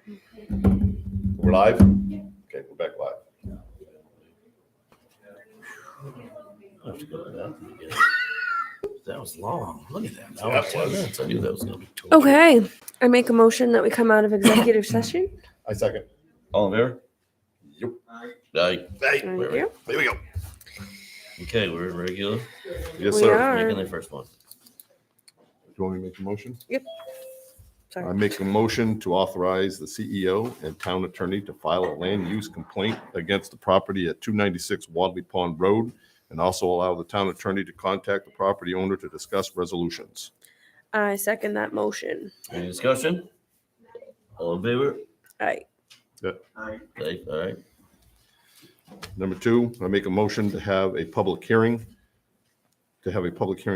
We're live? Okay, we're back live. That was long. Look at that. Yeah, it was. I knew that was going to be too. Okay, I make a motion that we come out of executive session. I second. All in there? Yep. Aye. Thank you. Here we go. Okay, we're in regular. Yes, We sir. are. Making the first one. Do you want me to make the motion? I Sorry. make a motion to authorize the CEO and town attorney to file a land use complaint against the property at 296 Wadley Pond Road, and also allow the town attorney to contact the property owner to discuss resolutions. I second that motion. Any discussion? All in favor? Aye. Okay, all right. Number two, I make a motion to have a public hearing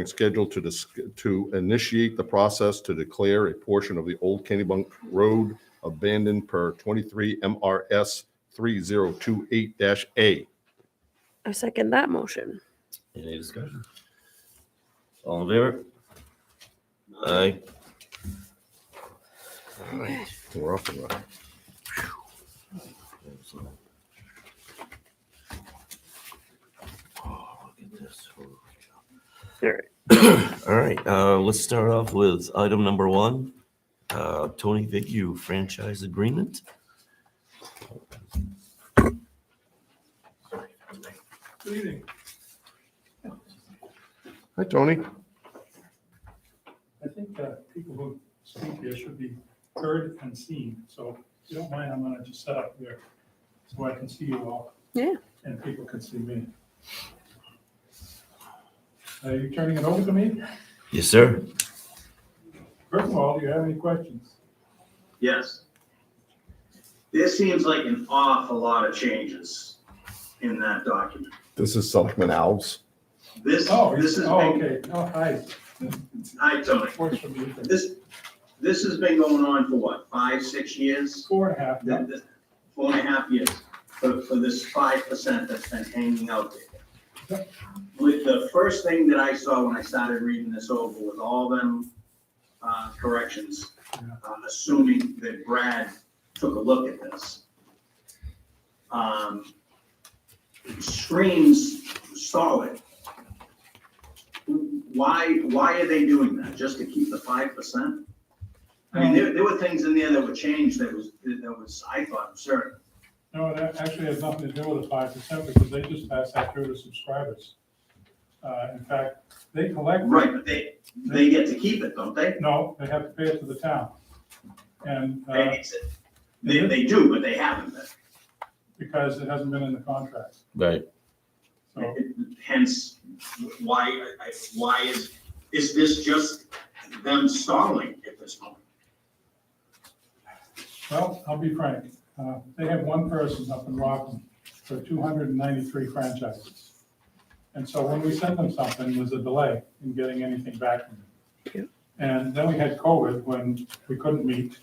scheduled to initiate the process to declare a portion of the old Kennybunk Road abandoned per 23 MRS 3028-A. I second that motion. Any discussion? All in favor? Aye. All right, we're off and running. Oh, look at this. All right. All right, let's start off with item number one. Tony Vigu franchise agreement. Good evening. Hi, Tony. I think people who speak here should be heard and seen. So if you don't mind, I'm going to just set up here so I can see you all. Yeah. And people can see me. Are you turning it over to me? Yes, sir. First of all, do you have any questions? Yes. There seems like an awful lot of changes in that document. This is Selectman Alves. This Oh, is okay. Oh, hi. Hi, Tony. Works for me. This has been going on for what, 5-6 years? 4.5. yeah. 4.5 years for this 5% that's been hanging out there. Yep. With the first thing that I saw when I started reading this over with all them corrections, assuming that Brad took a look at this. Screams solid. Why are they doing that? Just to keep the 5%? I mean, there were things in there that were changed that was I thought absurd. No, that actually has nothing to do with the 5% because they just pass that through to subscribers. In fact, they collect. Right, but they get to keep it, don't they? No, they have to pay it to the town. And They do, but they haven't been. because it hasn't been in the contract. Right. So, Hence, why is this just them stalling at this point? well, I'll be frank. They have one person up in Rockland for 293 franchises. And so when we sent them something, there's a delay in getting anything back from them. And then we had COVID when we couldn't meet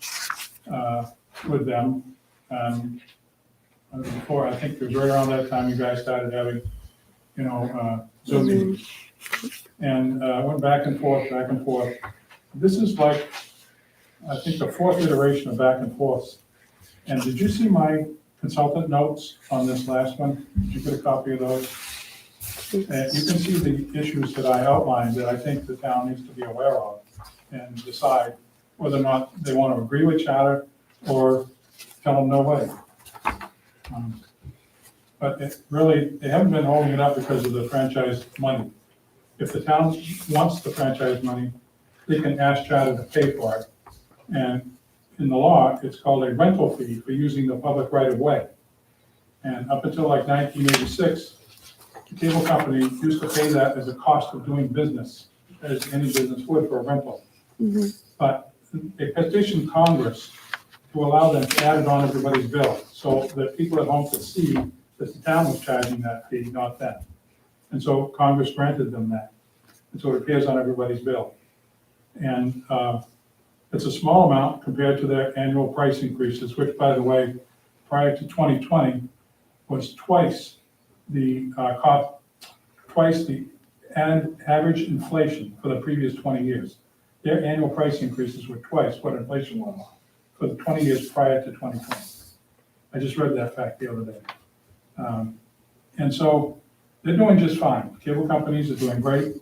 with them. Before, I think it was right around that time you guys started having, Zoom meetings. And went back and forth. This is like, I think, the fourth iteration of back and forth. And did you see my consultant notes on this last one? Did you get a copy of those? And you can see the issues that I outlined that I think the town needs to be aware of and decide whether or not they want to agree with charter or tell them no way. But they haven't been holding it up because of the franchise money. If the town wants the franchise money, they can ask charter to pay for it. And in the law, it's called a rental fee for using the public right of way. And up until like 1986, the cable company used to pay that as a cost of doing business, as any business would for a rental. Mm-hmm. But they petitioned Congress to allow them to add it on everybody's bill, so that people at home could see that the town was charging that fee, not them. And so Congress granted them that. And so it appears on everybody's bill. And it's a small amount compared to their annual price increases, which, by the way, prior to 2020 was twice the average inflation for the previous 20 years. Their annual price increases were twice what inflation was for for the 20 years prior to 2020. I just read that fact the other day. And so they're doing just fine. Cable companies are doing great.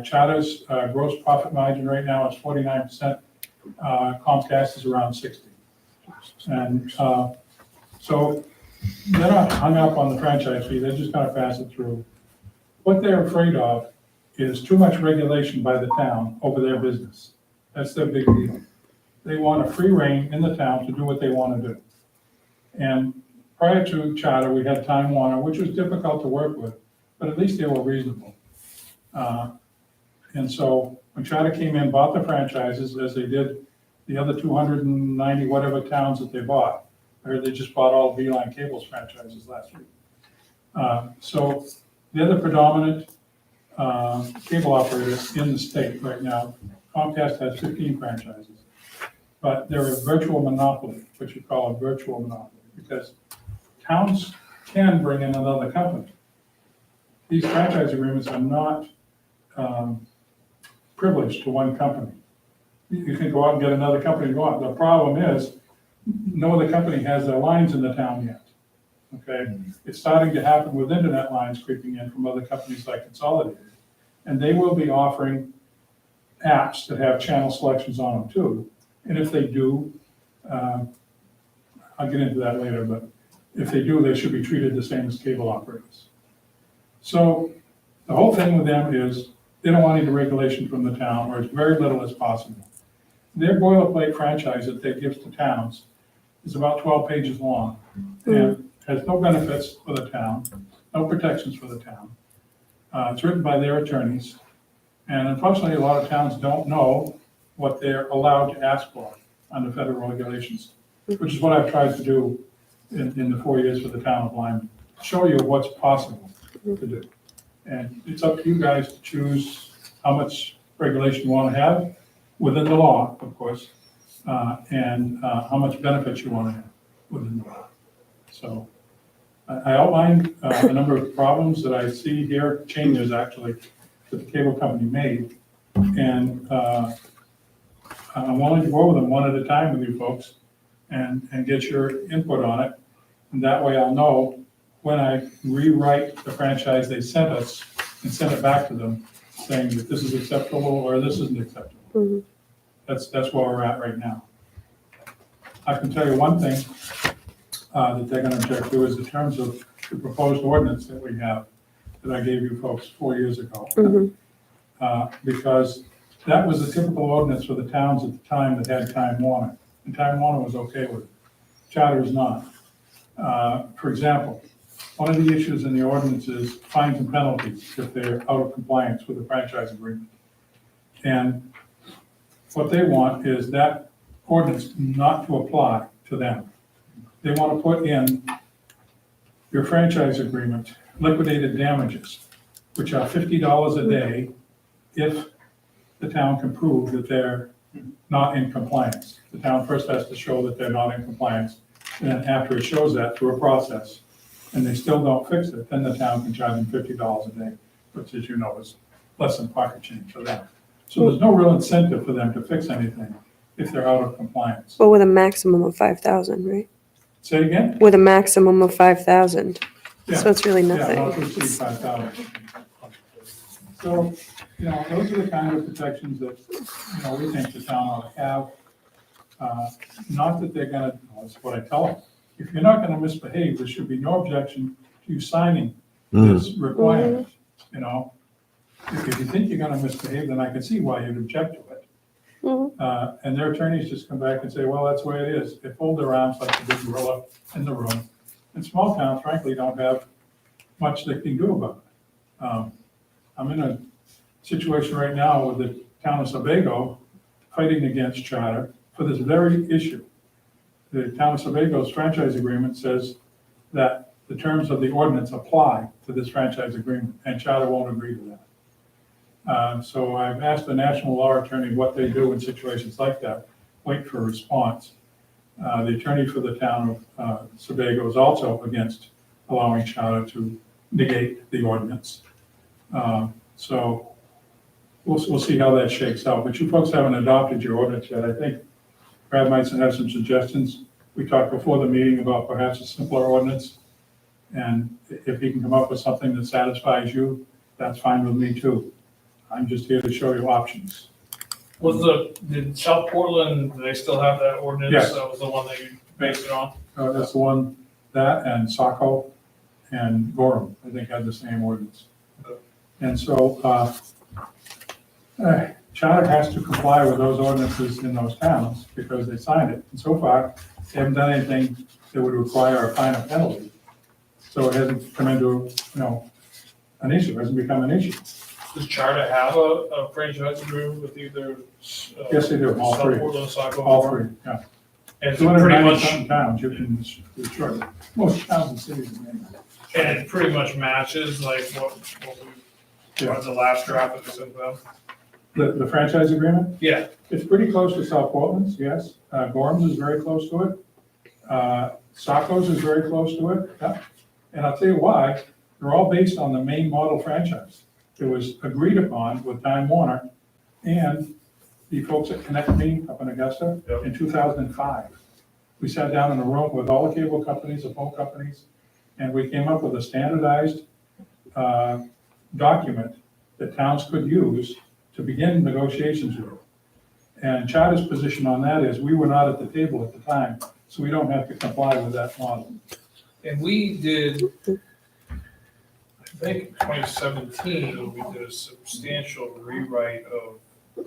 Charter's gross profit margin right now is 49%. Comcast is around 60. And so they're not hung up on the franchise fee. They're just gonna pass it through. What they're afraid of is too much regulation by the town over their business. That's their big deal. They want a free rein in the town to do what they want to do. And prior to Charter, we had Time Warner, which was difficult to work with, but at least they were reasonable. And so when Charter came in, bought the franchises, as they did the other 290 whatever towns that they bought, or they just bought all Beeline Cable's franchises last week. So they're the predominant cable operator in the state right now. Comcast has 15 franchises, but they're a virtual monopoly, what you call a virtual monopoly, because towns can bring in another company. These franchise agreements are not privileged to one company. You can go out and get another company to go out. The problem is, no other company has their lines in the town yet. Okay, it's starting to happen with internet lines creeping in from other companies like Consolidated. And they will be offering apps that have channel selections on them too. And if they do, I'll get into that later, but if they do, they should be treated the same as cable operators. So the whole thing with them is they don't want any regulation from the town, or as very little as possible. Their boilerplate franchise that they give to towns is about 12 pages long and has no benefits for the town, no protections for the town. It's written by their attorneys. And unfortunately, a lot of towns don't know what they're allowed to ask for under federal regulations, which is what I've tried to do in the 4 years for the town of Lyman, show you what's possible to do. And it's up to you guys to choose how much regulation you want to have within the law, of course, and how much benefits you want to have within the law. So I outlined a number of problems that I see here, changes actually, that the cable company made. And I'm willing to go over them one at a time with you folks and get your input on it. And that way I'll know when I rewrite the franchise they sent us and send it back to them, saying that this is acceptable or this isn't acceptable. That's where we're at right now. I can tell you one thing that they're gonna object to is in terms of the proposed ordinance that we have, that I gave you folks 4 years ago. Because that was the typical ordinance for the towns at the time that had Time Warner. And Time Warner was okay with it. Charter is not. For example, one of the issues in the ordinance is fines and penalties if they're out of compliance with the franchise agreement. And what they want is that ordinance not to apply to them. They want to put in your franchise agreement liquidated damages, which are $50 a day if the town can prove that they're not in compliance. The town first has to show that they're not in compliance. And then after it shows that through a process, and they still don't fix it, then the town can charge them $50 a day, which, as you know, is less than pocket change for them. So there's no real incentive for them to fix anything if they're out of compliance. But with a maximum of 5,000, right? Say again? With a maximum of 5,000. Yeah. So it's really Yeah, nothing. not to exceed 5,000. So, those are the kind of protections that, we think the town ought to have. Not that they're gonna, that's what I tell them. If you're not gonna misbehave, there should be no objection to you signing this requirement, If you think you're gonna misbehave, then I can see why you'd object to it. And their attorneys just come back and say, well, that's the way it is. They fold their arms like the big gorilla in the room. And small towns, frankly, don't have much they can do about it. I'm in a situation right now with the town of Sebago fighting against Charter for this very issue. The town of Sebago's franchise agreement says that the terms of the ordinance apply to this franchise agreement, and Charter won't agree to that. So I've asked the national law attorney what they do in situations like that, wait for a response. The attorney for the town of Sebago is also against allowing Charter to negate the ordinance. So we'll see how that shakes out. But you folks haven't adopted your ordinance yet. I think Brad might have some suggestions. We talked before the meeting about perhaps a simpler ordinance. And if he can come up with something that satisfies you, that's fine with me too. I'm just here to show you options. Did South Portland, do they still have that ordinance? Yes. That was the one that you based it on? That's the one, that and Saco and Gorham, I think, had the same ordinance. And so, Charter has to comply with those ordinances in those towns because they signed it. And so far, they haven't done anything that would require a fine or penalty. So it hasn't come into, an issue, it hasn't become an issue. Does Charter have a franchise agreement with either? Yes, they do, all South three. Portland, Saco? All three, yeah. And it's Two hundred pretty ninety much, something towns, you can, sure, most towns and cities. in Maine. and it pretty much matches like what we, Yeah. the last draft that we sent them? The franchise agreement? Yeah, It's pretty close to South Portland's, yes. Gorham's is very close to it. Saco's is very close to it, yeah. And I'll tell you why, they're all based on the main model franchise. It was agreed upon with Time Warner and the folks at Connect Me up in Augusta Yep. in 2005. We sat down in a room with all the cable companies, the phone companies, and we came up with a standardized document that towns could use to begin negotiations with. And Charter's position on that is, we were not at the table at the time, so we don't have to comply with that model. and we did, I think in 2017, we did a substantial rewrite of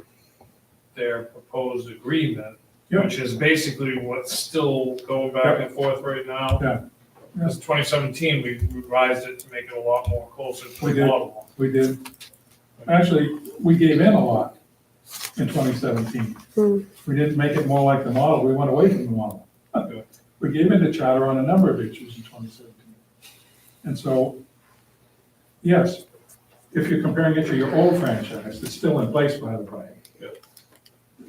their proposed agreement, Yep. which is basically what's still going back and forth right now. Yeah. Because 2017, we revised it to make it a lot more closer to We the did. model. We did. Actually, we gave in a lot in 2017. Hmm. We didn't make it more like the model, we went away from the model. Okay. We gave in to Charter on a number of issues in 2017. And so, yes, if you're comparing it to your old franchise, it's still in place, by the way. Yeah.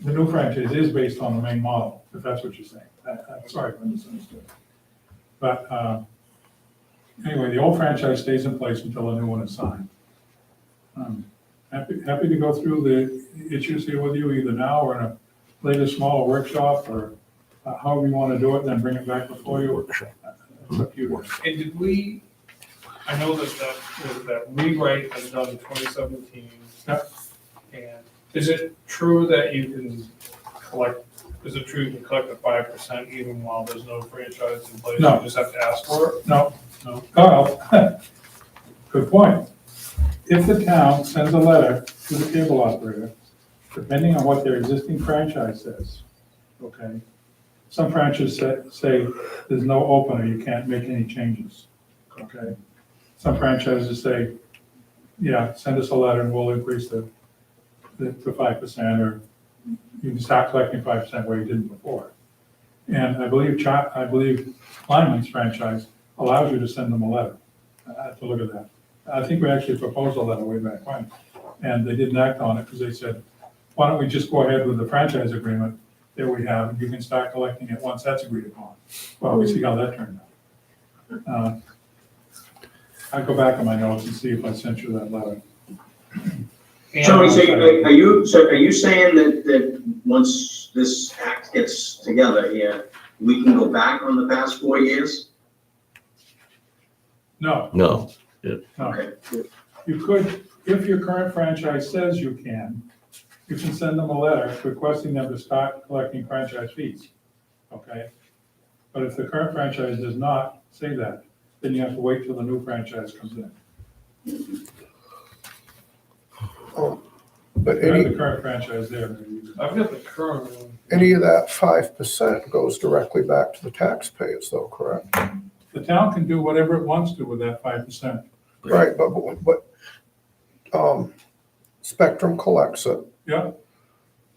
The new franchise is based on the main model, if that's what you're saying. I'm sorry if I misunderstood. But anyway, the old franchise stays in place until a new one is signed. Happy to go through the issues here with you either now or in a later smaller workshop or however you want to do it, then bring it back before you. It's up to you. And did we, I know that rewrite was done in 2017. Yep. And is it true that you can collect the 5% even while there's no franchise in place? No. You just have to ask for it? No, Carl, good point. If the town sends a letter to the cable operator, depending on what their existing franchise says, okay? Some franchises say there's no opener, you can't make any changes, okay? Some franchises say, yeah, send us a letter and we'll increase the 5%, or you can start collecting 5% where you didn't before. And I believe Lyman's franchise allows you to send them a letter. I have to look at that. I think we actually proposed a letter way back when, and they didn't act on it because they said, why don't we just go ahead with the franchise agreement that we have, and you can start collecting it once that's agreed upon. Well, we see how that turned out. I'll go back on my notes and see if I sent you that letter. Tony, so are you saying that once this act gets together here, we can go back on the past 4 years? No, No. Okay. You could, if your current franchise says you can send them a letter requesting them to start collecting franchise fees, okay? But if the current franchise does not say that, then you have to wait till the new franchise comes in. But You have the any, current franchise there. maybe you can- I've got the current one. any of that 5% goes directly back to the taxpayers though, correct? The town can do whatever it wants to with that 5%. Right, but Spectrum collects it. Yeah,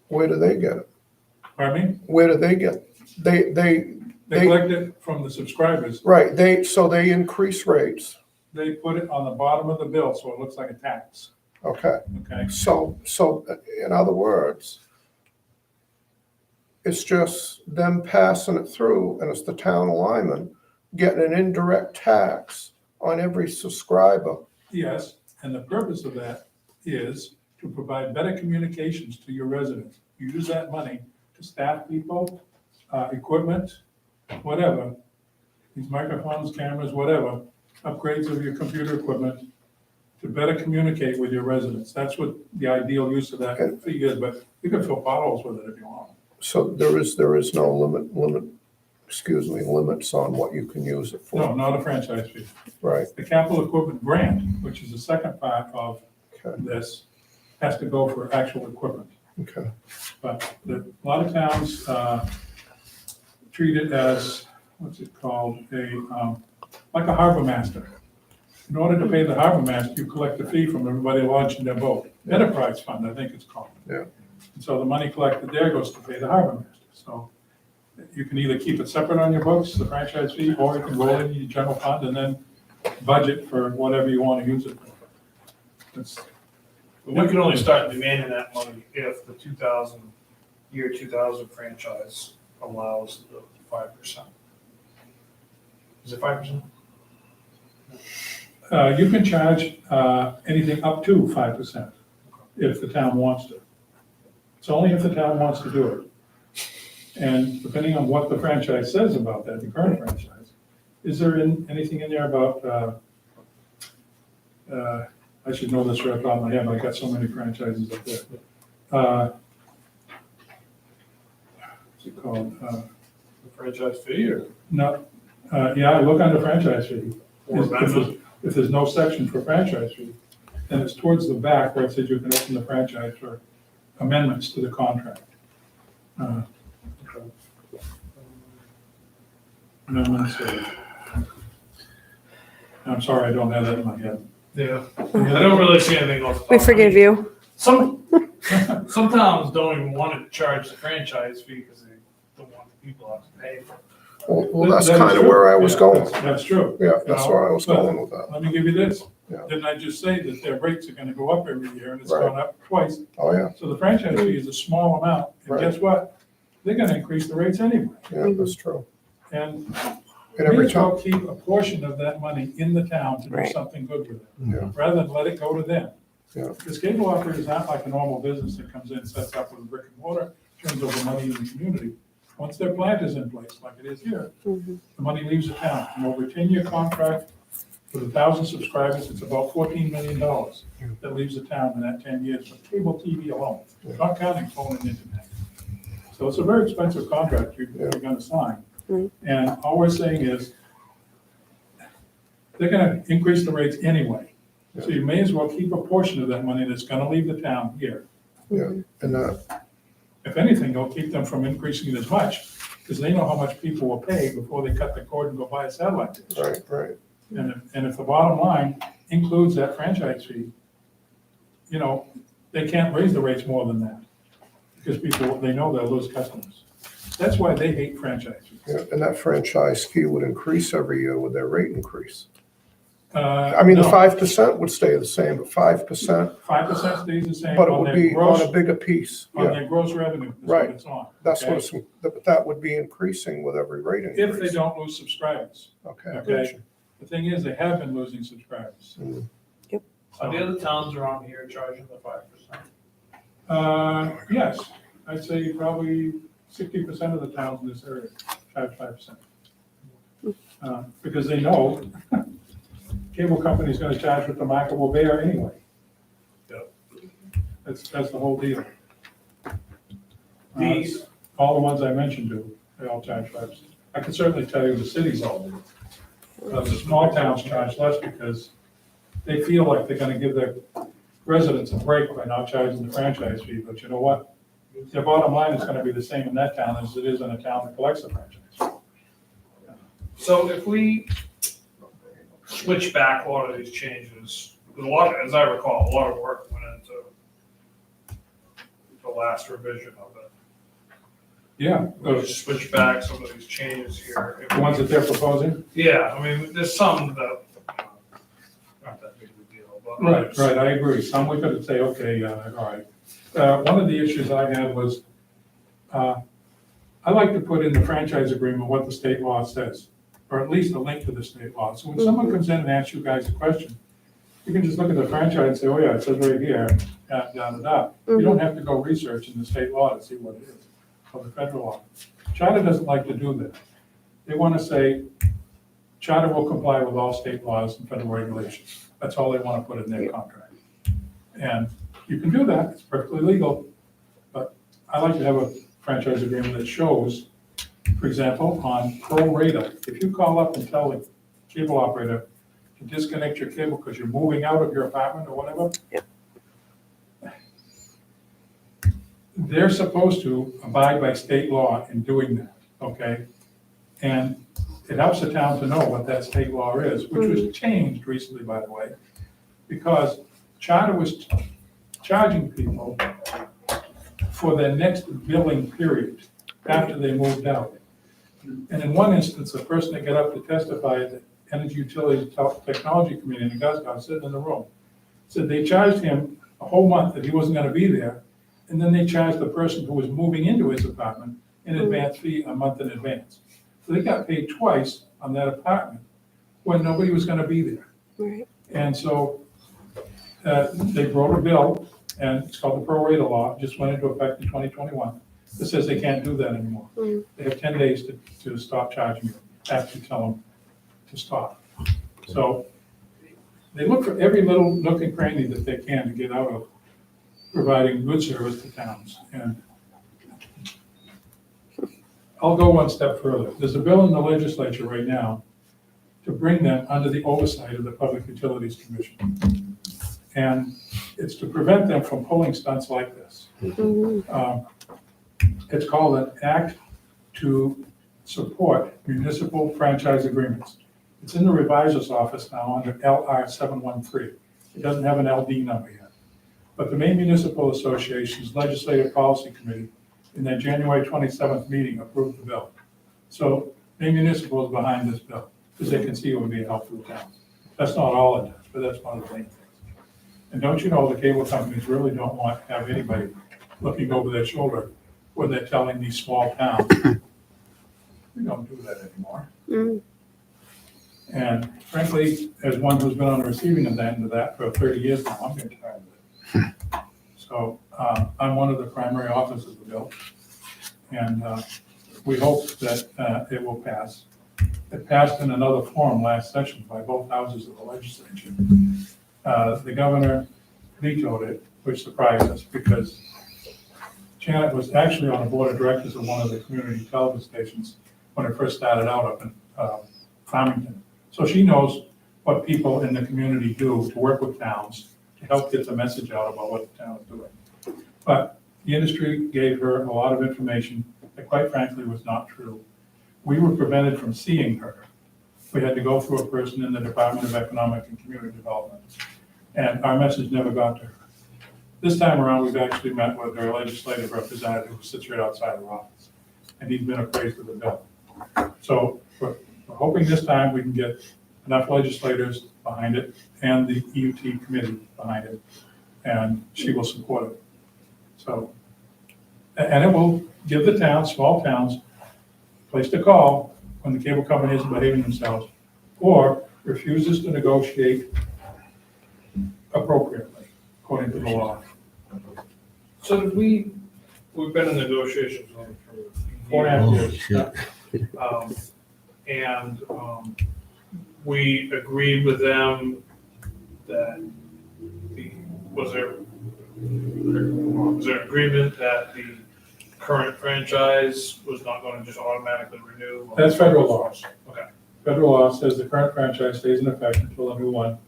Where do they get it? pardon me? Where do they get, They They- collect it from the subscribers. right, so they increase rates. They put it on the bottom of the bill, so it looks like a tax, Okay, okay? so in other words, it's just them passing it through and it's the town of Lyman getting an indirect tax on every subscriber. Yes, and the purpose of that is to provide better communications to your residents. You use that money to staff people, equipment, whatever, these microphones, cameras, whatever, upgrades of your computer equipment to better communicate with your residents. That's what the ideal use of that fee is, but you can fill potholes with it if you want. So there is no limits on what you can use it No, for, not a franchise fee. right? The capital equipment grant, which is the second part of Okay, this, has to go for actual equipment. okay, But a lot of towns treat it as, what's it called, like a harbor master. In order to pay the harbor master, you collect a fee from everybody launching their boat. Enterprise fund, I think it's called. Yeah. And so the money collected there goes to pay the harbor master. So you can either keep it separate on your books, the franchise fee, or you can roll it in your general fund and then budget for whatever you want to use it for. It's- But we can only start demanding that money if the 2000 franchise allows the 5%. Is it 5%? You can charge anything up to 5% if the town wants to. It's only if the town wants to do it. And depending on what the franchise says about that, the current franchise, is there anything in there about, I should know this right off the top of my head, I got so many franchises up there. What's it called? The franchise fee or? No, yeah, look under franchise fee. Or amendment? If there's no section for franchise fee, then it's towards the back where it says you can open the franchise for amendments to the contract. Amendments, I'm sorry, I don't have that in my head. Yeah, I don't really see anything else. We forgive you. Some towns don't even want to charge the franchise fee because they don't want the people to have to pay for it. well, that's That is kind of true. where I was Yeah, going. That's true. Yeah, that's where I was But going with that. Let me give you this. Yeah. Didn't I just say that their rates are gonna go up every year and it's Right. gone up twice? Oh, yeah, So the franchise fee is a small amount. And Right. guess what? They're gonna increase the rates anyway. yeah, that's true. And And may every as well time, keep a portion of that money in the town to do Right. something good with it, yeah, rather than let it go to them. Yeah. Because cable operators aren't like a normal business that comes in, sets up with a brick and mortar, turns over money in the community. Once their plant is in place, like it is here, the money leaves the town. And over a 10-year contract with 1,000 subscribers, it's about $14 million that leaves the town in that 10 years for cable TV alone, not counting phone and internet. So it's a very expensive contract you're gonna sign. And all we're saying is, they're gonna increase the rates anyway. So you may as well keep a portion of that money that's gonna leave the town here. yeah, and that, If anything, it'll keep them from increasing it as much, because they know how much people will pay before they cut the cord and go buy a satellite dish. right. And if the bottom line includes that franchise fee, they can't raise the rates more than that, because people, they know they'll lose customers. That's why they hate franchise fees. Yeah, and that franchise fee would increase every year with their rate increase. The No, 5% would stay the same, but 5%, 5% stays the same but it on would their be on a gross, bigger piece. on Yeah, their gross revenue, is what Right. it's on. that's okay? what it's, but that would be increasing with every rate If they increase. don't lose subscribers. Okay, I Okay. got you. The thing is, they have been losing subscribers. Are the other towns around here charging the 5%? Yes, I'd say probably 60% of the towns in this area charge 5%. Because they know cable company's gonna charge what the market will bear anyway. Yep. That's the whole deal. These- All the ones I mentioned do, they all charge 5%. I can certainly tell you the cities all do. The small towns charge less because they feel like they're gonna give their residents a break by not charging the franchise fee, but you know what? Their bottom line is gonna be the same in that town as it is in a town that collects the franchise. So if we switch back a lot of these changes, there's a lot, as I recall, a lot of work went into the last revision of it. Yeah, We the switch back some of these changes here. the ones that they're proposing? Yeah, I mean, there's some that aren't that big of a deal, but. Right, I agree. Some we could say, okay, all right. One of the issues I had was, I like to put in the franchise agreement what the state law says, or at least a link to the state law. So when someone comes in and asks you guys a question, you can just look at the franchise and say, oh yeah, it says right here, da, da, da, da. You don't have to go research in the state law to see what it is. of the federal law. Charter doesn't like to do that. They want to say, Charter will comply with all state laws and federal regulations. That's all they want to put in their contract. And you can do that, it's perfectly legal, but I like to have a franchise agreement that shows, for example, on pro rata, if you call up and tell the cable operator to disconnect your cable because you're moving out of your apartment or whatever, they're supposed to abide by state law in doing that, okay? And it helps the town to know what that state law is, which was changed recently, by the way, because Charter was charging people for their next billing period after they moved out. And in one instance, the person that got up to testify at the Energy Utilities Technology Committee in Augusta, sitting in the room, said they charged him a whole month that he wasn't gonna be there, and then they charged the person who was moving into his apartment an advance fee a month in advance. So they got paid twice on that apartment when nobody was gonna be there. Right. And so they wrote a bill, and it's called the pro rata law, just went into effect in 2021. That says they can't do that anymore. They have 10 days to stop charging you, after you tell them to stop. So they look for every little nook and cranny that they can to get out of providing good service to towns. And I'll go one step further. There's a bill in the legislature right now to bring them under the oversight of the Public Utilities Commission. And it's to prevent them from pulling stunts like this. It's called an Act to Support Municipal Franchise Agreements. It's in the revisor's office now under LR 713. It doesn't have an LD number yet. But the Maine Municipal Association's Legislative Policy Committee in their January 27th meeting approved the bill. So Maine Municipal is behind this bill because they can see it would be a help to the town. That's not all it does, but that's one of the main things. And don't you know, the cable companies really don't want to have anybody looking over their shoulder when they're telling these small towns, we don't do that anymore. And frankly, as one who's been on the receiving end of that for 30 years now, I'm getting tired of it. So I'm one of the primary authors of the bill, and we hope that it will pass. It passed in another form last session by both houses of the legislature. The governor vetoed it, which surprised us because Janet was actually on the board of directors of one of the community television stations when it first started out up in Farmington. So she knows what people in the community do to work with towns to help get the message out about what the town is doing. But the industry gave her a lot of information that quite frankly was not true. We were prevented from seeing her. We had to go through a person in the Department of Economic and Community Development. And our message never got to her. This time around, we've actually met with our legislative representative who sits right outside her office. And he's been appraised of the bill. So we're hoping this time we can get enough legislators behind it and the EUT committee behind it, and she will support it. So, and it will give the towns, small towns, a place to call when the cable company isn't behaving themselves or refuses to negotiate appropriately, according to the law. So did we've been in negotiations on it for 4.5 Oh, years. shit. And we agreed with them that was there an agreement that the current franchise was not going to just automatically renew? That's federal law. Okay. Federal law says the current franchise stays in effect until a new one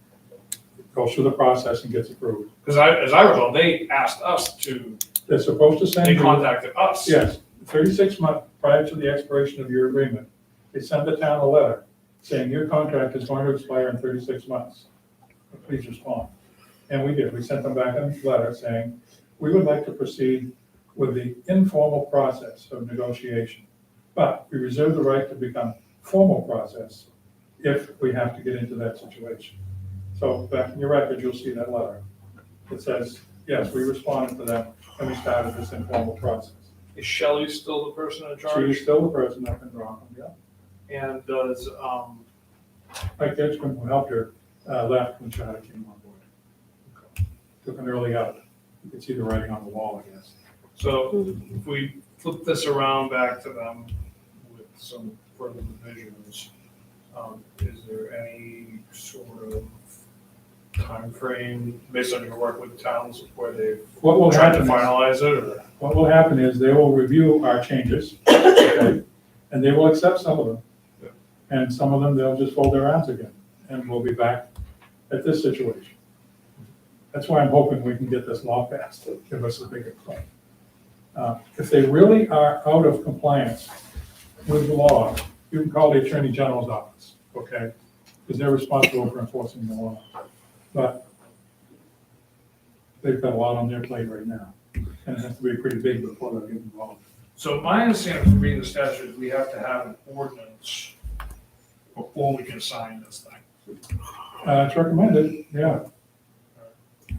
goes through the process and gets approved. Because as I recall, they asked us to, They're supposed to send they you, contacted us. yes, 36 months prior to the expiration of your agreement, they send the town a letter saying your contract is going to expire in 36 months. Please respond. And we did. We sent them back a letter saying, we would like to proceed with the informal process of negotiation, but we reserve the right to become formal process if we have to get into that situation. So back in your record, you'll see that letter. It says, yes, we responded to them and we started this informal process. Is Shelley still the person in charge? She's still the person up in Rockland, yeah. And does, Mike Ditchman, who helped her, left when Charter came on board. Took an early out. You could see the writing on the wall, I guess. so if we flip this around back to them with some further revisions, is there any sort of timeframe based on your work with towns where they've What will tried to happen is, finalize it, or? what will happen is they will review our changes, okay, and they will accept some of them. Yeah. And some of them, they'll just fold their arms again, and we'll be back at this situation. That's why I'm hoping we can get this law passed to give us a bigger claim. If they really are out of compliance with the law, you can call the Attorney General's office, okay? Because they're responsible for enforcing the law. But they've got a lot on their plate right now, and it has to be pretty big before they get involved. So my understanding from reading the statute is we have to have an ordinance before we can sign this thing. It's recommended, yeah,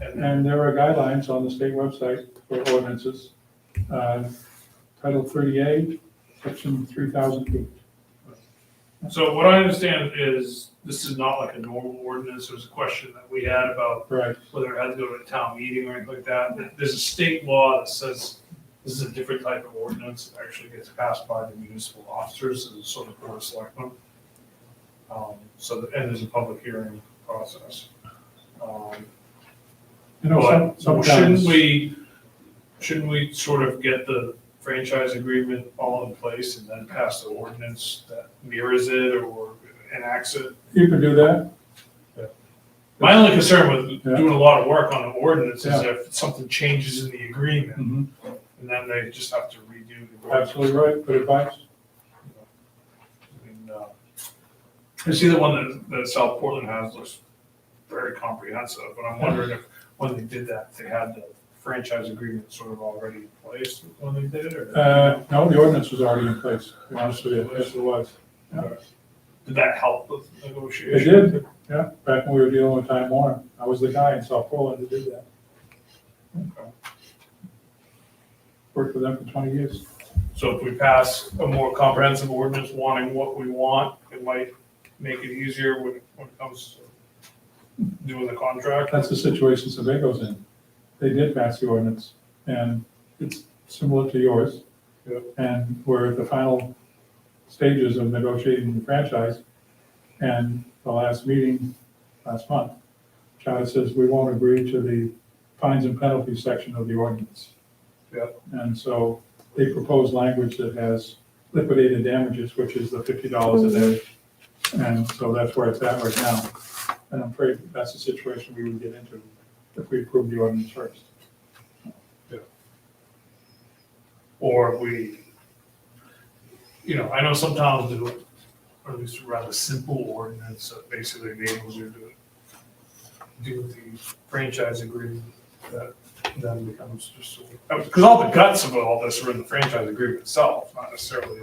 And then, and there are guidelines on the state website for ordinances. Title 38, section 3,000 feet. so what I understand is this is not like a normal ordinance. There's a question that we had about Right, whether it had to go to a town meeting or anything like that. There's a state law that says this is a different type of ordinance that actually gets passed by the municipal officers as a sort of board of selectmen. And there's a public hearing process. you know, But sometimes. shouldn't we sort of get the franchise agreement all in place and then pass the ordinance that mirrors it or enacts it? You can do that. My only concern with Yeah. doing a lot of work on an ordinance is Yeah. if something changes in the agreement, Mhm. and then they just have to redo the ordinance. Absolutely right, good advice. I mean, I see the one that South Portland has looks very comprehensive, but I'm wondering if, when they did that, they had the franchise agreement sort of already in place when they did it, or? No, the ordinance was already in place, to be honest with you, yes, it was. Did that help with It negotiation? did, yeah, back when we were dealing with Time Warner, I was the guy in South Portland that did that. Worked with them for 20 years. So if we pass a more comprehensive ordinance wanting what we want, it might make it easier when it comes to doing the contract. That's the situation Sebago's in. They did pass the ordinance, and it's similar to yours. Yep. And we're at the final stages of negotiating the franchise. And the last meeting, last month, Charlie says we won't agree to the fines and penalties section of the ordinance. Yep. And so they propose language that has liquidated damages, which is the $50 a day. And so that's where it's at right now. And I'm afraid that's the situation we would get into if we approve the ordinance first. Or if we, I know some towns do it, or at least a rather simple ordinance that basically enables you to do the franchise agreement that then becomes just, because all the guts of all this are in the franchise agreement itself, not necessarily,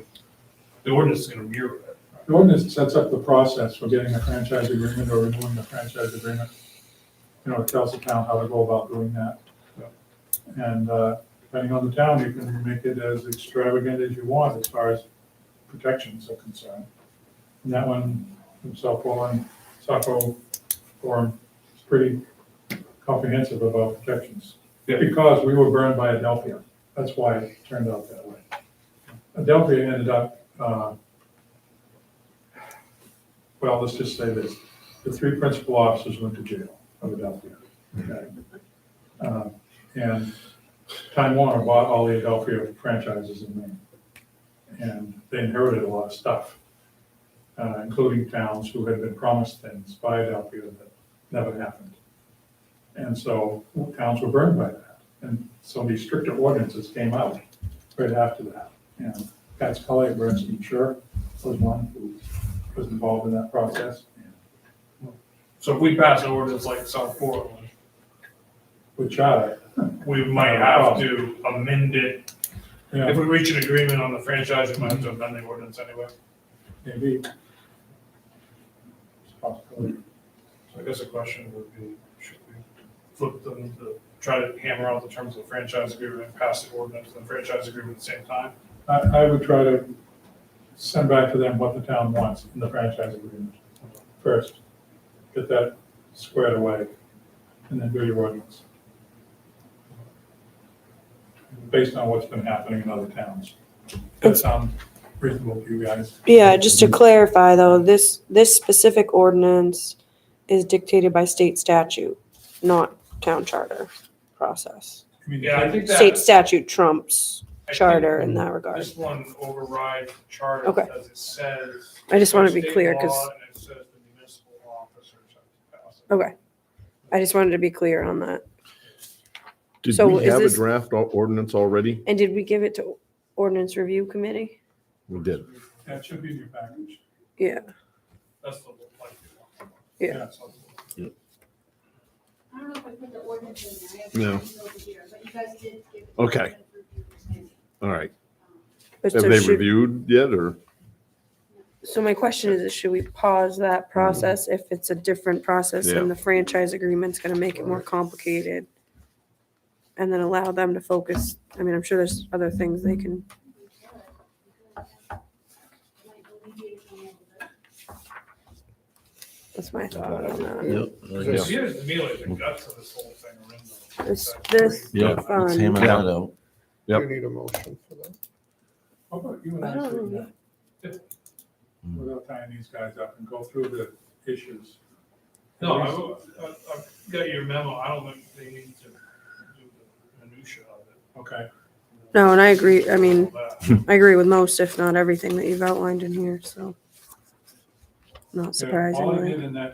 the ordinance is gonna mirror it. The ordinance sets up the process for getting a franchise agreement or renewing a franchise agreement. It tells the town how to go about doing that. And depending on the town, you can make it as extravagant as you want as far as protections are concerned. And that one, from South Portland, Saco Forum, is pretty comprehensive about protections. Yeah. Because we were burned by Adelphia. That's why it turned out that way. Adelphia ended up, well, let's just say this. The three principal officers went to jail of Adelphia. Okay. And Time Warner bought all the Adelphia franchises in Maine. And they inherited a lot of stuff, including towns who had been promised things by Adelphia that never happened. And so towns were burned by that. And so these stricter ordinances came out right after that. And Pat Scully at Bernstein Shore was one who was involved in that process. So if we pass an ordinance like South Portland, With Charlie, we might have to amend it. yeah, If we reach an agreement on the franchise, we might have to amend the ordinance anyway. maybe. It's a possibility. So I guess the question would be, should we flip them to try to hammer out the terms of the franchise agreement and pass the ordinance and the franchise agreement at the same time? I would try to send back to them what the town wants in the franchise agreement first. Get that squared away, and then do your ordinance. based on what's been happening in other towns. That sounds reasonable to you guys? Yeah, just to clarify though, this specific ordinance is dictated by state statute, not town charter process. Yeah, I think State that, statute trumps I think charter in that regard. this one overrides the charter Okay. because it says. I just want to be state clear law, because, and it says the municipal officers have to pass it. okay. I just wanted to be clear on that. Did So we is have a this- draft ordinance already? And did we give it to ordinance review committee? We did. That should be in your package. Yeah, That's the, like. Yeah. so- I don't know if I put the ordinance in there. I have No. copies over here, but you guys did give. it Okay. to me. All right. but Have so they should, reviewed yet or? so my question is, should we pause that process if it's a different process Yeah. and the franchise agreement's gonna make it more complicated? And then allow them to focus, I mean, I'm sure there's other things they can, Might alleviate some of it. that's my thought on that. Yep. Yeah. Here's the meal, the guts of this whole thing are in the. This, Yep, let's fun. hammer that out. Yep. You need a motion for that. How about you and I I don't sit know. down without tying these guys up and go through the issues? No, I've got your memo, I don't think they need to do the minutia of it. Okay, No, and I agree, I mean, All that. I agree with most, if not everything that you've outlined in here, so. Not yeah, all I surprisingly. did in that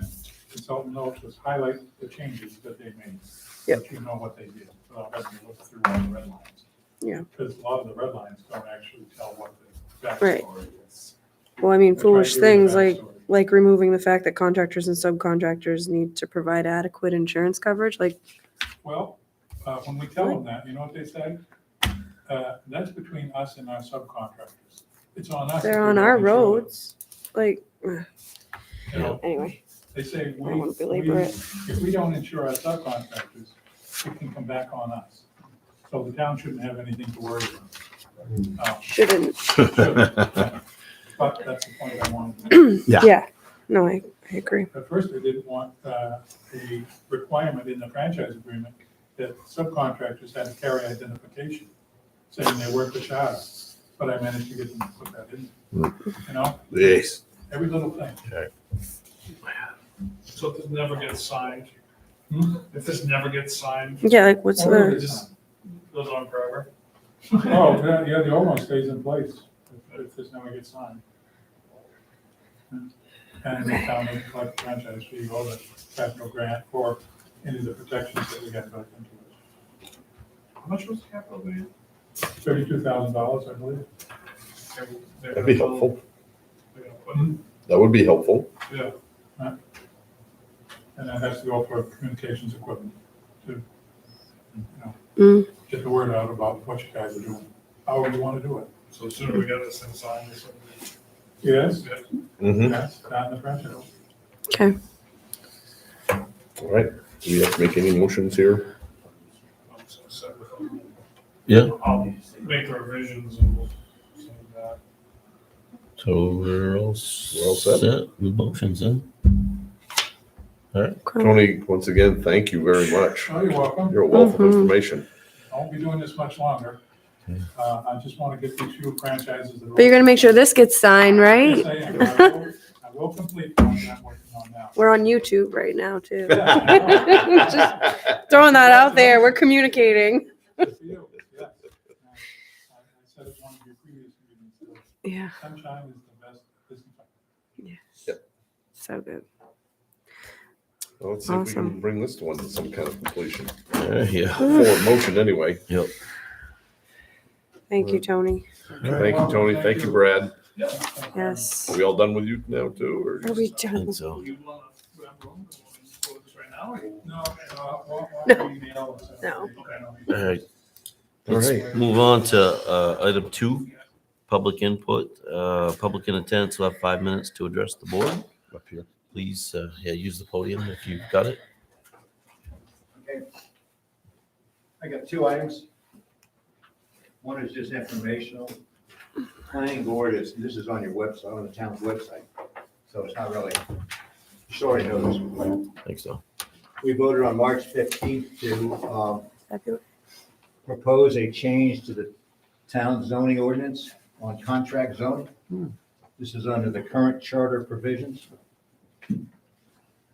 consultant notes was highlight the changes that they made. Yep. Let you know what they did, without having to look through all the red lines. Yeah. Because a lot of the red lines don't actually tell what the Right. backstory is. Well, I mean, They try to foolish give you the things backstory. like removing the fact that contractors and subcontractors need to provide adequate insurance coverage, like, Well, when we tell them that, you know what they say? That's between us and our subcontractors. It's on us. if they're we on don't our insure them. roads, like, You know, anyway, they say, I don't wanna belabor it. if we don't insure our subcontractors, it can come back on us. So the town shouldn't have anything to worry about. shouldn't, But that's the point I wanted to make. yeah, no, I agree. At first, they didn't want the requirement in the franchise agreement that subcontractors had to carry identification, saying they work for charter. But I managed to get them to put that in, you know, Yes. every little thing. So if this never gets signed, Hmm? if this never gets signed, Yeah, like, what's Oh, it the, just goes on forever. Oh, yeah, the old one stays in place if this never gets signed. And the town would collect franchise fee or the capital grant for any of the protections that we got built into it. How much was the capital grant? $32,000, I believe. That'd be helpful. They're gonna put in- That would be helpful. Yeah, And that has to go for communications equipment to, you know, Mm. get the word out about what you guys are doing, however you want to do it. so the sooner we get this thing signed, the sooner. Yes, Mm-hmm. yes, that and the franchise. okay, All right. Do we have to make any motions here? I'm so set with them. Yeah, I'll make the revisions and we'll send that. so we're all set. set with motions then. okay. Tony, once again, thank you very much. Oh, you're welcome. You're a wealth of Mhm. information. I won't be doing this much longer. I just want to get these few franchises. that are- But you're gonna make sure this gets signed, right? Yes, I am. I will complete what I'm working on now. We're on YouTube right now, too. Yeah, I know. Just throwing that out there, we're communicating. Good for you, yes. I said it one of your previous meetings, so Yeah, sunshine is the best disinfectant. yes. So good. Well, let's see if we Awesome. can bring this one to some kind of completion. Yeah. Forward motion anyway. Yep. Thank you, Tony. Thank you, Tony. Thank you, Brad. Yes. Are we all done with you now too, or? Are we I done? think so. You wanna grab room? You wanna go this right now? or- No, No. email us. No. All right. All Let's right. move on to item 2, public input. Public in attendance will have 5 minutes to address the board. Up here. Please, use the podium if you've got it. Okay. I got 2 items. One is just informational. Planning board this is on your website, on the town's website, so it's not really short notice. I think so. We voted on March 15th to February. propose a change to the town zoning ordinance on contract zoning. This is under the current charter provisions.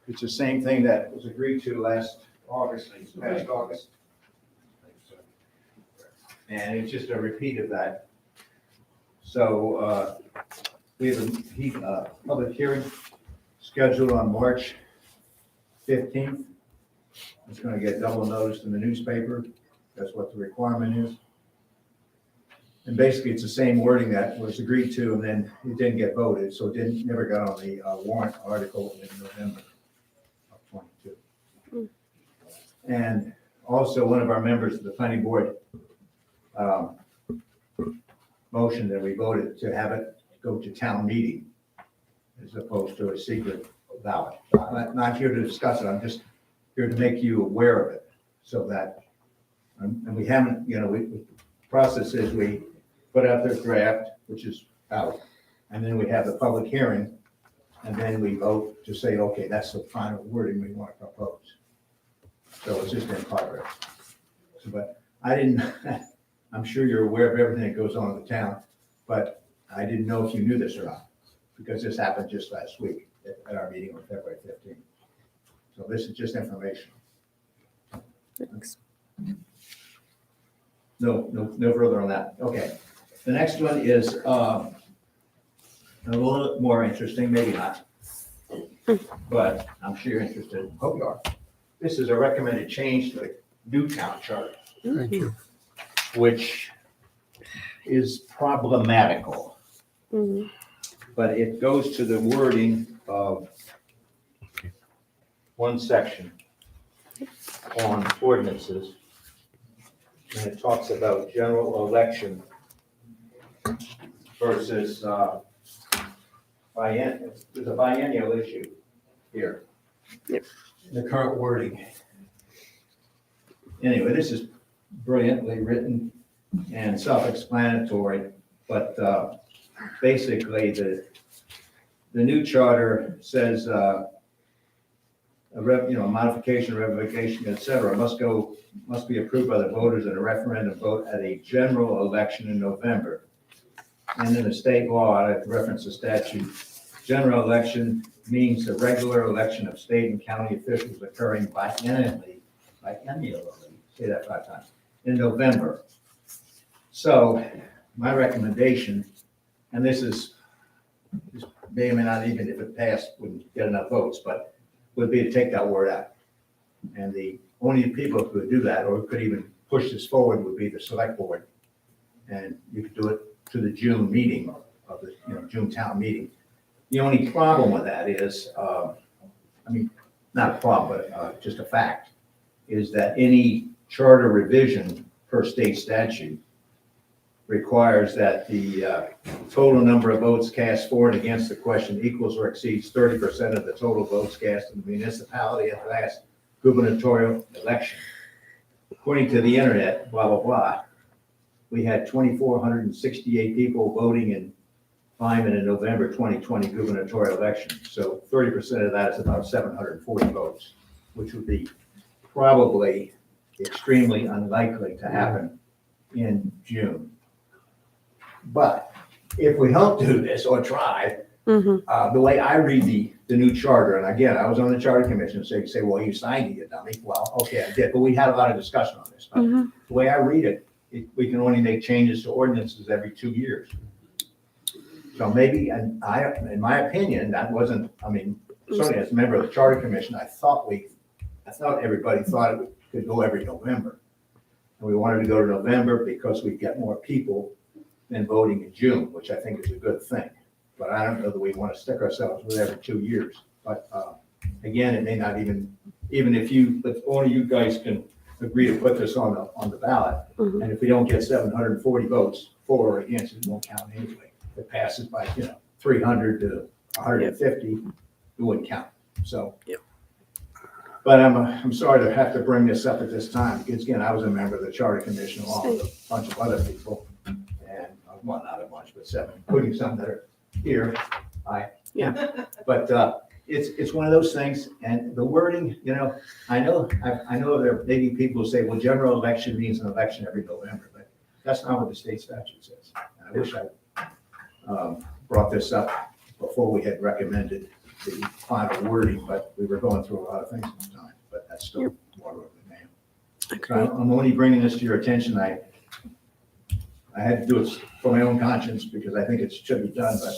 It's the same thing that was agreed to last August. And it's just a repeat of that. So we have a public hearing scheduled on March 15th. It's going to get double noticed in the newspaper. That's what the requirement is. And basically, it's the same wording that was agreed to, and then it didn't get voted, so it never got on the warrant article in November of 22. And also, one of our members of the planning board motioned that we voted to have it go to town meeting as opposed to a secret ballot. I'm not here to discuss it, I'm just here to make you aware of it, so that, and we haven't, the process is we put out this draft, which is out, and then we have the public hearing, and then we vote to say, okay, that's the final wording we want to propose. So it's just in progress. So, but I didn't, I'm sure you're aware of everything that goes on in the town, but I didn't know if you knew this or not, because this happened just last week at our meeting on February 15th. So this is just information. No further on that. Okay. The next one is a little more interesting, maybe not, but I'm sure you're interested. Hope you are. This is a recommended change to the new town charter, Thank you. which is problematical, Mhm. but it goes to the wording of one section on ordinances. And it talks about general election versus there's a biennial issue here. Yep. The current wording. Anyway, this is brilliantly written and self-explanatory, but basically the new charter says modification, revocation, et cetera, must be approved by the voters in a referendum vote at a general election in November. And in the state law, I reference the statute, general election means the regular election of state and county officials occurring biennially, say that 5 times, in November. So my recommendation, and this may or may not, even if it passed, wouldn't get enough votes, but would be to take that word out. And the only people who could do that, or could even push this forward, would be the select board. And you could do it to the June meeting of the, June town meeting. The only problem with that is, not a problem, but just a fact, is that any charter revision per state statute requires that the total number of votes cast for and against the question equals or exceeds 30% of the total votes cast in the municipality at the last gubernatorial election. According to the internet, blah, blah, blah, we had 2,468 people voting in Lyman in November 2020 gubernatorial election. So 30% of that is about 740 votes, which would be probably extremely unlikely to happen in June. But if we don't do this or try, Mhm. the way I read the new charter, and again, I was on the charter commission, so you say, well, you signed it, you dummy. Well, okay, I did, but we had a lot of discussion on this. But Mhm. the way I read it, we can only make changes to ordinances every 2 years. So maybe, and in my opinion, that wasn't, certainly as a member of the charter commission, I thought everybody thought it could go every November. And we wanted to go to November because we get more people than voting in June, which I think is a good thing. But I don't know that we want to stick ourselves with every 2 years. But again, it may not even if only you guys can agree to put this on the ballot. Mhm. And if we don't get 740 votes for or against, it won't count anyway. If it passes by, 300 to 150, it wouldn't count. So. Yep. But I'm sorry to have to bring this up at this time, because again, I was a member of the charter commission along with a bunch of other people. And, well, not a bunch, but 7, including some that are here. Yeah. But it's one of those things, and the wording, I know there may be people who say, well, general election means an election every November, but that's not what the state statute says. And I wish I brought this up before we had recommended the final wording, but we were going through a lot of things at the time, but that's still water over the dam. So Agreed. I'm only bringing this to your attention. I had to do it for my own conscience because I think it should be done, but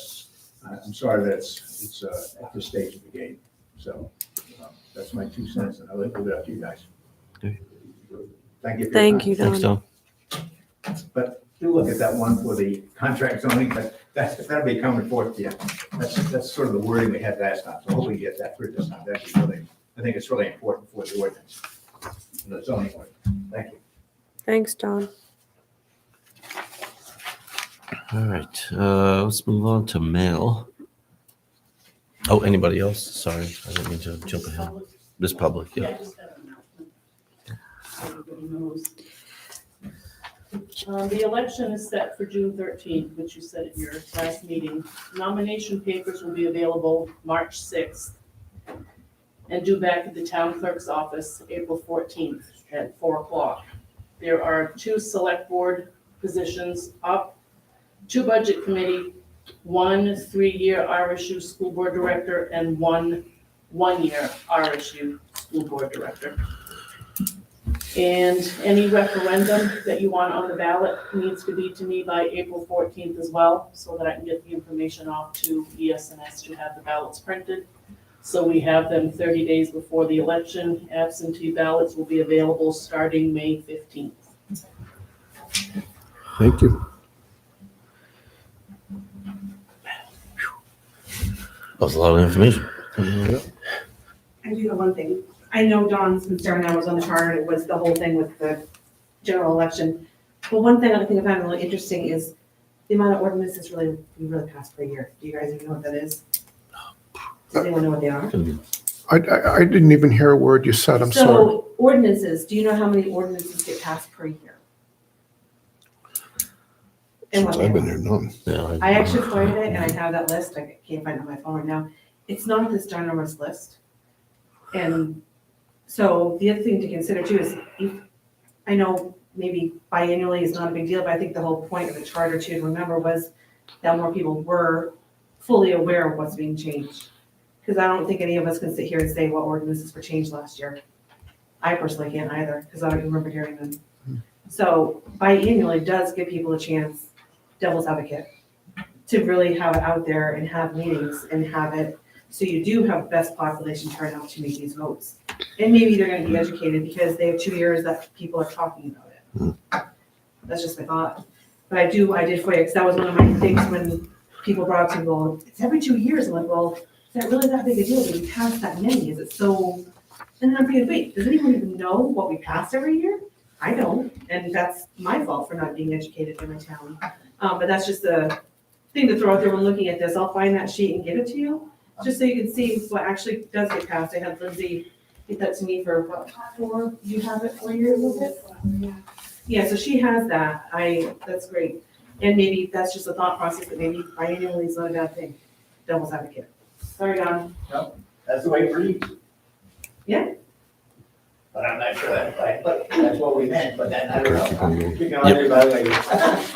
I'm sorry that it's at this stage of the game. So that's my 2 cents, and I'll leave it up to you guys. Okay. Thank you. For your Thank time. you, Thanks, Don. Tom. But do look at that one for the contract zoning, but that'll be coming forth to you. That's sort of the wording we had last time, so hopefully we get that through this time. I think it's really important for the ordinance, the zoning ordinance. Thank you. Thanks, Don. All right, let's move on to mail. Oh, anybody else? Sorry, I didn't mean to jump ahead. This public, yeah. I just have an announcement. So everybody knows. The election is set for June 13th, which you said at your last meeting. Nomination papers will be available March 6th and due back at the town clerk's office April 14th at 4:00. There are 2 select board positions up, 2 budget committee, 1 3-year RSU school board director, and 1 1-year RSU school board director. And any referendum that you want on the ballot needs to be to me by April 14th as well, so that I can get the information off to ES&S to have the ballots printed. So we have them 30 days before the election. Absentee ballots will be available starting May 15th. Thank you. That was a lot of information. I do have one thing. I know Don's concern, I was on the chart, it was the whole thing with the general election. But one thing I think I found really interesting is the amount of ordinances we really passed per year. Do you guys even know what that is? Does anyone know what they are? I didn't even hear a word you said, I'm sorry. So ordinances, do you know how many ordinances get passed per year? And what they I've been are? here none. Yeah, I actually quoted it and I have that list. I can't find it on my phone right now. It's not this ginormous list. And so the other thing to consider too is, I know maybe biannually is not a big deal, but I think the whole point of the charter too, to remember, was that more people were fully aware of what's being changed. Because I don't think any of us can sit here and say what ordinances were changed last year. I personally can't either, because I don't even remember hearing them. So biannually does give people a chance, devil's advocate, to really have it out there and have meetings and have it, so you do have best population turnout to make these votes. And maybe they're gonna be educated because they have 2 years that people are talking about it. That's just my thought. But I did for you, because that was one of my things when people brought up to me, well, it's every 2 years. I'm like, well, is that really that big a deal? Did we pass that many? Is it so? And then I'm thinking, wait, does anyone even know what we pass every year? I don't, and that's my fault for not being educated in my town. But that's just a thing to throw out there when looking at this. I'll find that sheet and give it to you, just so you can see what actually does get passed. I had Lindsay get that to me for what, 4, you have it 4 years with it? Yeah, so she has that. That's great. And maybe that's just a thought process that maybe biannually is not a bad thing. Devil's advocate. Sorry, Don. That's the way it reads. Yeah. But I'm not sure that's right, but that's what we meant, but then I don't know. We can Yep. argue about it later.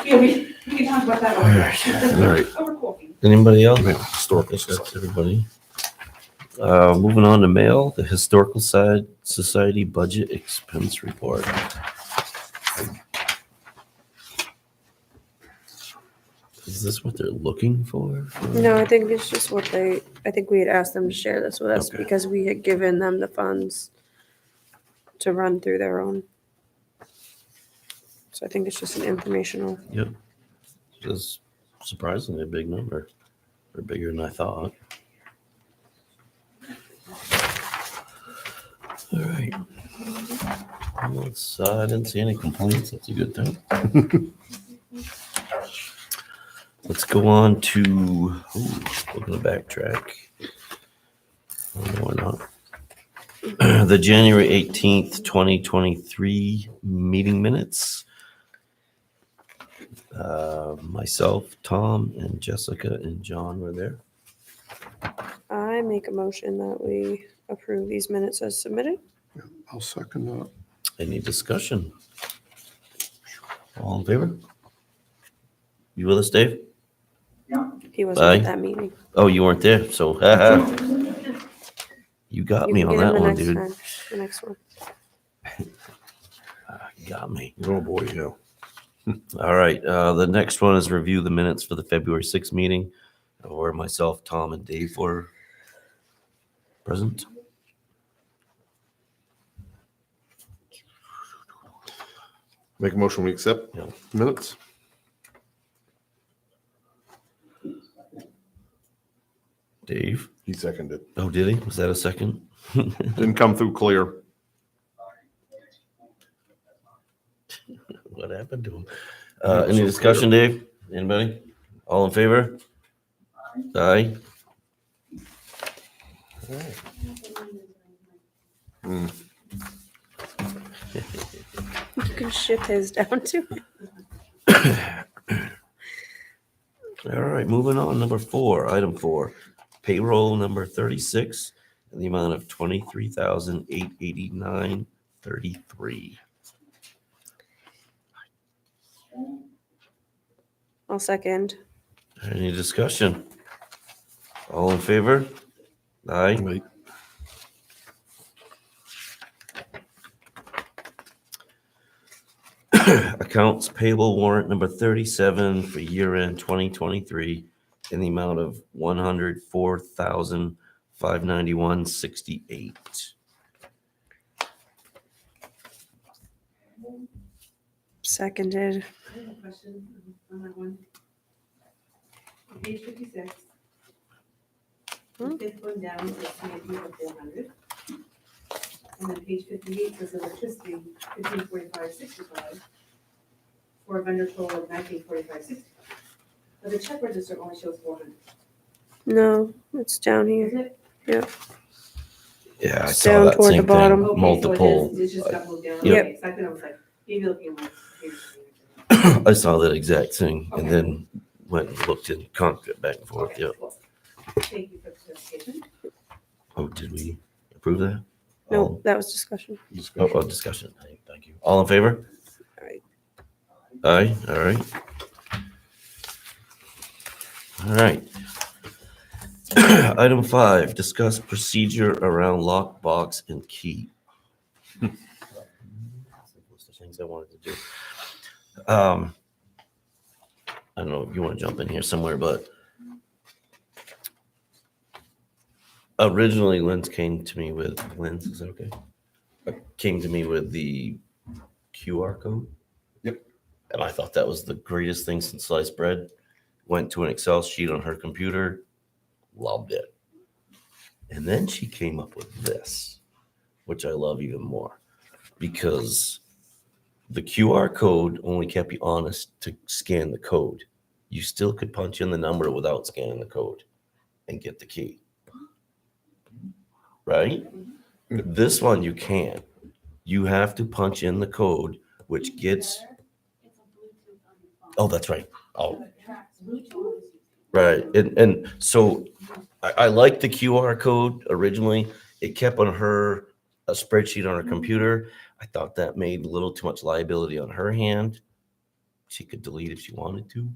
Yeah, we can talk about that one. All right. Over coffee. Anybody else? Historical Yes, that's everybody. Moving on to mail, the Historical Society Budget Expense Report. Is this what they're looking for? No, I think it's just I think we had asked them to share this with us Okay. because we had given them the funds to run through their own. So I think it's just an informational. Yep. Just surprisingly a big number. Or bigger than I thought. All right. Well, I didn't see any complaints. That's a good thing. Let's go on to, we're going to backtrack. Oh, no, we're not. The January 18th, 2023 meeting minutes. Um, Myself, Tom, and Jessica and John were there. I make a motion that we approve these minutes as submitted. I'll second that. Any discussion? All in favor? You with us, Dave? He wasn't Aye. at that meeting. Oh, you weren't there, so you got You me can on get him that the one, next dude. time, the next one. You got me. Oh, boy, yeah. All right, the next one is review the minutes for the February 6th meeting, where myself, Tom, and Dave were present. Make a motion, we accept Yeah. minutes? Dave? He seconded. Oh, did he? Was that a second? Didn't come through clear. What happened to him? Any discussion, Dave? Anybody? All in favor? Aye. Hmm. You can ship his down to. All right, moving on, item 4, payroll number 36, in the amount of $23,889.33. I'll second. Any discussion? All in favor? Aye. Wait. Accounts payable warrant number 37 for year end 2023 in the amount of $104,591.68. Seconded. I have a question on that one. On page 56. The fifth one down says CIP of 400. And then page 58 says electricity 1545.65 for a vendor total of 1945.65. But the check register only shows 400. No, it's down Is here. it? Yeah, I It's saw down that toward the same bottom. thing, Okay, multiple. so it just got moved down. Yep. Okay, so I thought I was like, maybe looking at my page. I saw that exact thing and Okay. then went and looked and conked it back and forth. Okay, Yep. cool. Thank you for the clarification. Oh, did we approve that? No, that was discussion. Oh, discussion. Thank you. All in favor? Aye. Aye, all right. All right. Item 5, discuss procedure around lockbox and key. List of things I wanted to do. I don't know if you want to jump in here somewhere, but originally Lynn's came to me with, Lynn's, is that okay? Came to me with the QR code. Yep. And I thought that was the greatest thing since sliced bread. Went to an Excel sheet on her computer, loved it. And then she came up with this, which I love even more, because the QR code only kept you honest to scan the code. You still could punch in the number without scanning the code and get the key. Right? This one you can't. You have to punch in the code, which gets. Oh, that's right. Oh, right. And so I like the QR code originally. It kept on her a spreadsheet on her computer. I thought that made a little too much liability on her hand. She could delete if she wanted to.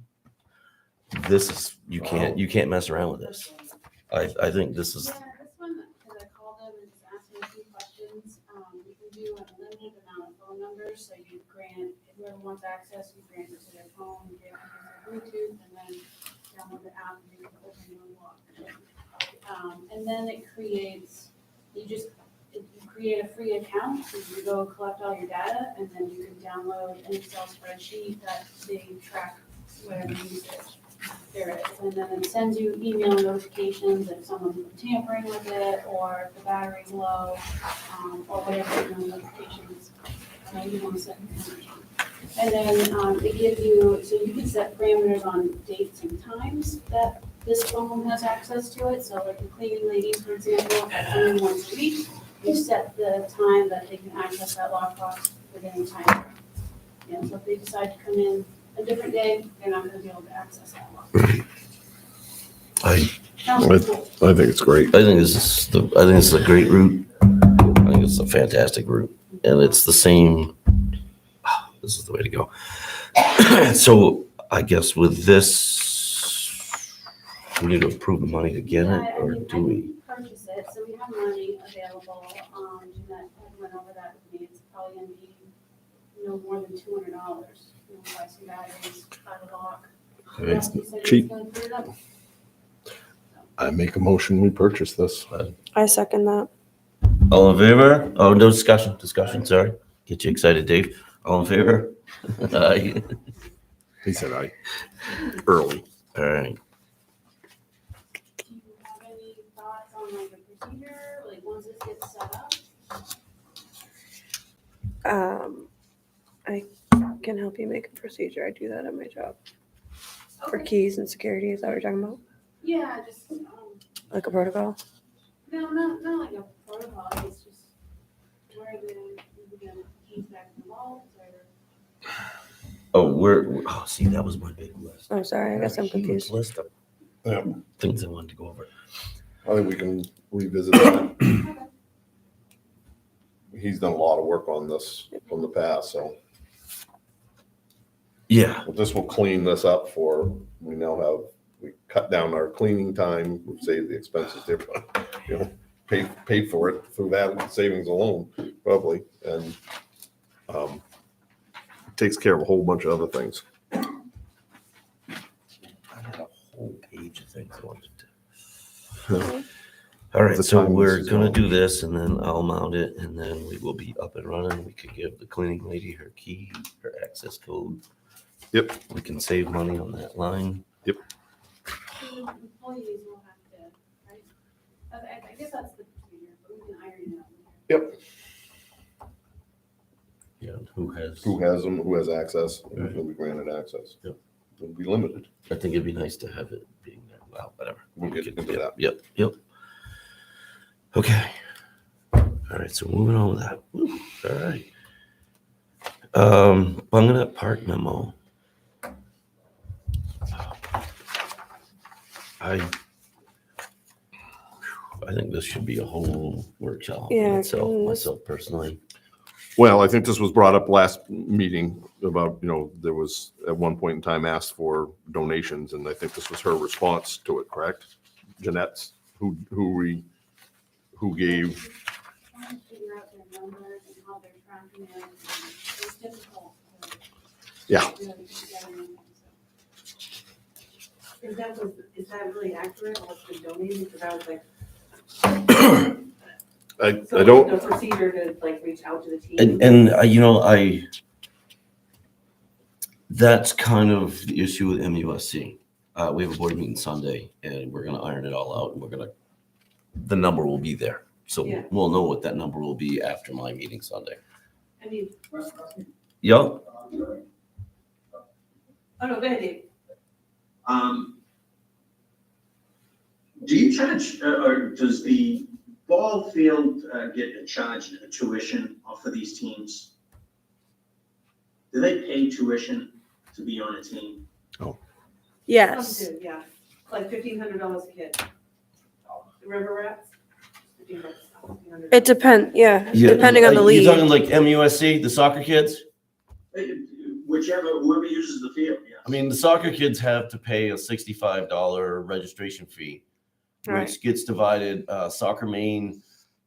This is you can't mess around with this. I think this is. Yeah, this one, because I called them and just asked them a few questions, you can do a limited amount of phone numbers, so you grant, whoever wants access, you grant it to their phone, you grant it to their Bluetooth, and then download the app and you can open your own lock. And then it creates, you create a free account, so you go collect all your data, and then you can download an Excel spreadsheet that they track whatever usage there is. And then it sends you email notifications if someone's tampering with it, or if the battery's low, or whatever email notifications you want to set information. And then it gives you, so you can set parameters on dates and times that this phone has access to it. So like the cleaning ladies, for example, if it's only once a week, you set the time that they can access that lockbox within the time frame. You know, so if they decide to come in a different day, they're not gonna be able to access that lockbox. Sounds cool. I think it's great. I think this is a great route. I think it's a fantastic route, and it's the same. This is the way to go. So I guess with this, we need to approve the money to get Yeah, it, I or mean, do we? I can purchase it, so we have money available, Jeanette had went over that with me, it's probably gonna be no more than $200, buy some batteries, buy the lock. It's He said he was cheap. gonna put it up. I make a motion, we purchase this. I second that. All in favor? Oh, no discussion, sorry. Get you excited, Dave. All in favor? Aye. He said aye. Early. All right. Do you have any thoughts on like a procedure, like once this gets set up? I can help you make a procedure. I do that at my job. For Okay. keys and security, is that what you're talking about? Yeah, just, Like a protocol? no, not like a protocol, it's just where we gonna keys back in the vault or? Oh, see, that was my big list. I'm sorry, I guess I'm Huge confused. List of Yeah, things I wanted to go over. I think we can revisit that. He's done a lot of work on this from the past, so Yeah, this will clean this up we now have, we cut down our cleaning time, we've saved the expenses there, but, pay for it through that savings alone, probably, and, takes care of a whole bunch of other things. I had a whole page of things I wanted to. All right, The so time we're is gonna on. do this, and then I'll mount it, and then we will be up and running. We could give the cleaning lady her key, her access code. Yep. We can save money on that line. The employees will have to, right? I guess that's the procedure, but we can iron it out. Yep. Yeah, who has? Who has them, who has access, and who's gonna be granted access. Yep. It'll be limited. I think it'd be nice to have it being there. Well, whatever. We'll get Yep, into that. Yep. Okay. All right, so moving on with that. Woo, all right. Bunganuck Park memo. I think this should be a whole workshop Yeah, myself personally. Well, I think this was brought up last meeting about, there was at one point in time asked for donations, and I think this was her response to it, correct? Jeanette's, who gave, Trying to figure out their numbers and how they're tracking it, it's difficult to. Yeah. Really put together anything, so. Is that really accurate, what's been donated, because I was like. I So don't, no procedure to like reach out to the team? And that's kind of the issue with MUSC. We have a board meeting Sunday, and we're gonna iron it all out, and the number will be there. So Yeah. we'll know what that number will be after my meeting Sunday. I mean, Yep. oh no, go ahead, Dave. Do you charge, or does the ball field get charged a tuition for these teams? Do they pay tuition to be on a team? Yes. Some do, yeah, like $1,500 a kid. The River Rats, $1,500. It depends, depending on the You're talking league. like MUSC, the soccer kids? Whoever uses the field, yeah. I mean, the soccer kids have to pay a $65 registration fee, Right. which gets divided. Soccer Maine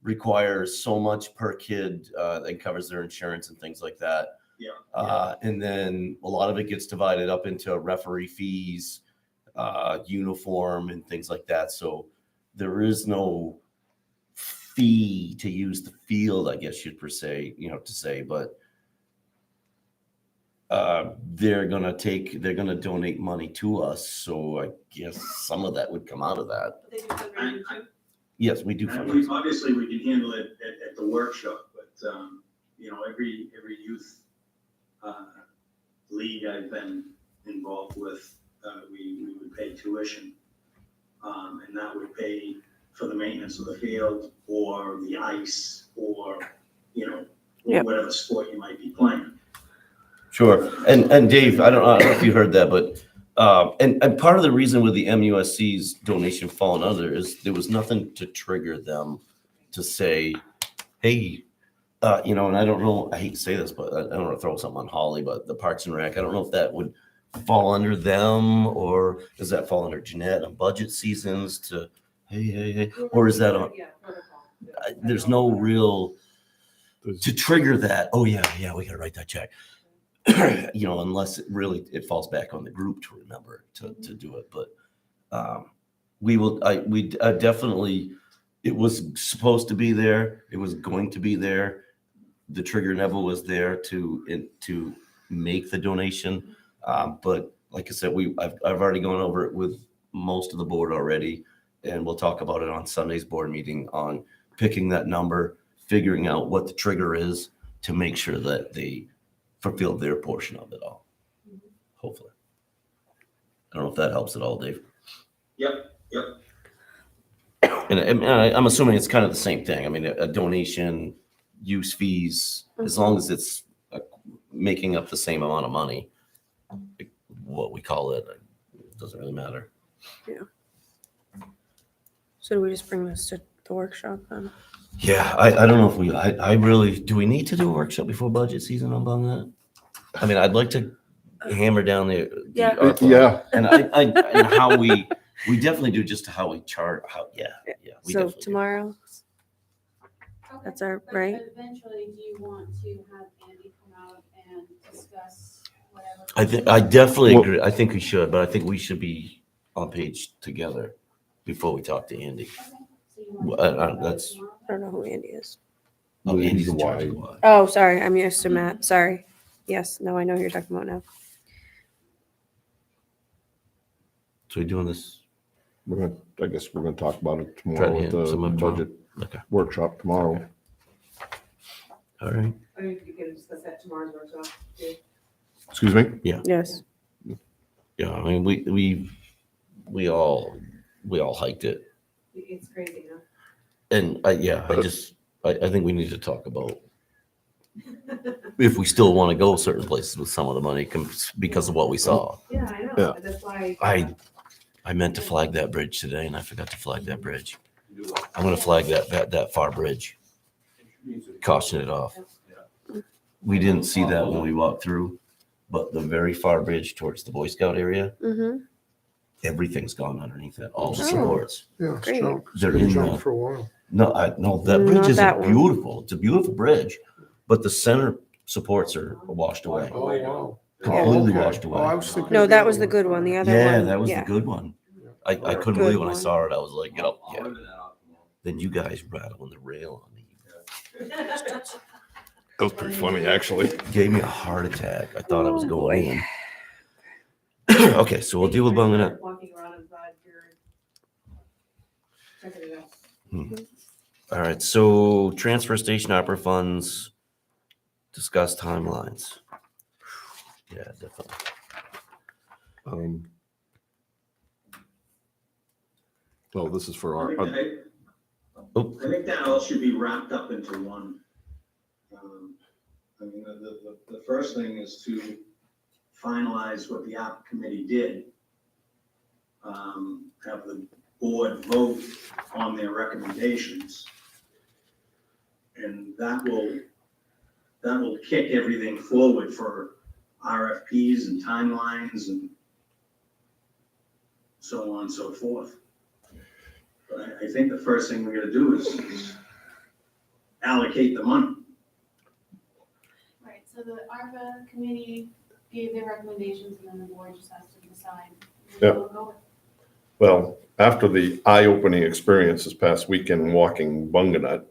requires so much per kid that covers their insurance and things like that. Yeah. And then a lot of it gets divided up into referee fees, uniform, and things like that. So there is no fee to use the field, I guess you'd say, but they're gonna donate money to us. So I guess some of that would come out of that. But they do fundraising too. Yes, we do. And we, obviously, we can handle it at the workshop, but, every youth league I've been involved with, we would pay tuition. And that would pay for the maintenance of the field or the ice or, Yep. whatever sport you might be playing. Sure. And Dave, I don't know if you heard that, but And part of the reason with the MUSC's donation falling under is there was nothing to trigger them to say, hey, and I don't know, I hate to say this, but I don't want to throw something on Holly, but the Parks and Rec, I don't know if that would fall under them, or does that fall under Jeanette on budget seasons to, hey, or is that on, Yeah, protocol. there's no real, to trigger that, oh yeah, we gotta write that check. Unless it falls back on the group to remember to do it, but we definitely, it was supposed to be there, it was going to be there. The trigger level was there to make the donation. But like I said, I've already gone over it with most of the board already, and we'll talk about it on Sunday's board meeting on picking that number, figuring out what the trigger is to make sure that they fulfill their portion of it all. Hopefully. I don't know if that helps at all, Dave. Yep. And I'm assuming it's kind of the same thing. I mean, a donation, use fees, as long as it's making up the same amount of money, what we call it doesn't really matter. So do we just bring this to the workshop then? Yeah, I don't know if I really, do we need to do a workshop before budget season on that? I mean, I'd like to hammer down the Yeah. ARPA. Yeah. And and how we definitely do just how we chart, we So definitely do. tomorrow, Okay. That's our- But right? Eventually, do you want to have Andy come out and discuss whatever? I definitely Well- agree. I think we should, but I think we should be on page together before we talk to Andy. Okay. So you want Well, to talk about it that's- tomorrow? I don't know who Andy is. Oh, Andy's in charge Why? of what? Oh, sorry, I'm used to Matt, sorry. Yes, no, I know who you're talking about now. So we doing this? I guess we're gonna talk about it Try to tomorrow hit at the some of it tomorrow. budget Okay. workshop tomorrow. All right. I mean, you can discuss that tomorrow's workshop. too. Excuse me? Yes. Yeah, I mean, we all hiked it. It's crazy, huh? And I think we need to talk about if we still want to go certain places with some of the money because of what we saw. Yeah, I know, Yeah. but that's why. I meant to flag that bridge today and I forgot to flag that bridge. I'm gonna flag that far bridge, caution it off. We didn't see that when we walked through, but the very far bridge towards the Boy Scout area, Mm-hmm. everything's gone underneath it, all the Oh. supports. Yeah, it's Great. junk. It's They're been in junk the- for a while. No, that bridge Not is that one. beautiful. It's a beautiful bridge, but the center supports are washed away, Oh, wow. completely Okay. washed Oh, away. I was thinking No, of that the was other the good one, the other one. Yeah, that was the yeah. good one. I couldn't Good believe when I one. saw it. I was like, yep, yeah. Then you guys rattling the rail on me. That was pretty funny, actually. Gave me a heart attack. I thought I was Oh, going boy. in. Okay, so we'll deal with bunging it. Walking around inside your. Checking it out. All right, so transfer station opera funds, discuss timelines. Yeah, definitely. Well, this is for I our, think Oh. I think that all should be wrapped up into one. I mean, the first thing is to finalize what the app committee did. Have the board vote on their recommendations. And that will kick everything forward for RFPs and timelines and so on and so forth. But I think the first thing we gotta do is allocate the money. Right, so the ARPA committee gave their recommendations and then the board just has to decide. Yeah. We'll go with. well, after the eye-opening experience this past weekend walking Bunganut,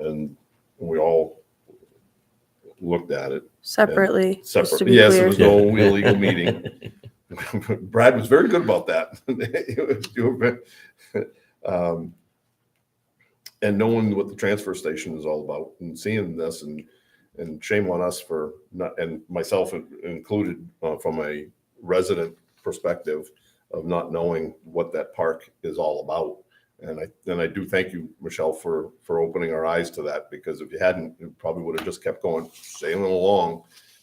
and we all looked at it Separately, just to separately. be Yes, clear. it was no illegal meeting. Brad was very good about that. And knowing what the transfer station is all about and seeing this and shame on us for not, and myself included, from a resident perspective of not knowing what that park is all about. And I do thank you, Michelle, for opening our eyes to that, because if you hadn't, it probably would have just kept going, sailing along.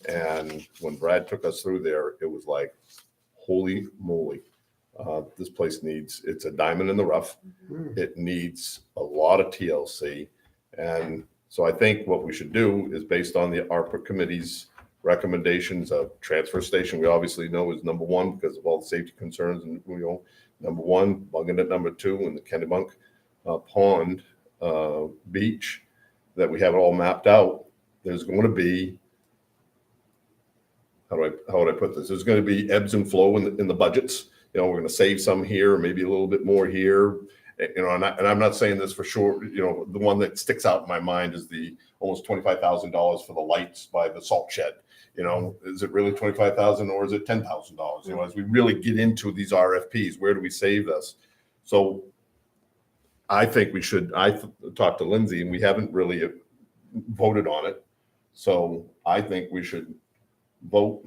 And when Brad took us through there, it was like, holy moly, this place needs, it's a diamond in the rough. It needs a lot of TLC. And so I think what we should do is based on the ARPA committee's recommendations of transfer station, we obviously know is number one because of all the safety concerns and, number one, Bunganet number two, and the Kennebunk Pond beach, that we have it all mapped out. There's going to be, how would I put this? There's going to be ebbs and flow in the budgets. We're going to save some here, maybe a little bit more here. And I'm not saying this for sure. The one that sticks out in my mind is the almost $25,000 for the lights by the salt shed. Is it really $25,000 or is it $10,000? As we really get into these RFPs, where do we save this? So I think we should, talked to Lindsay and we haven't really voted on it. So I think we should vote.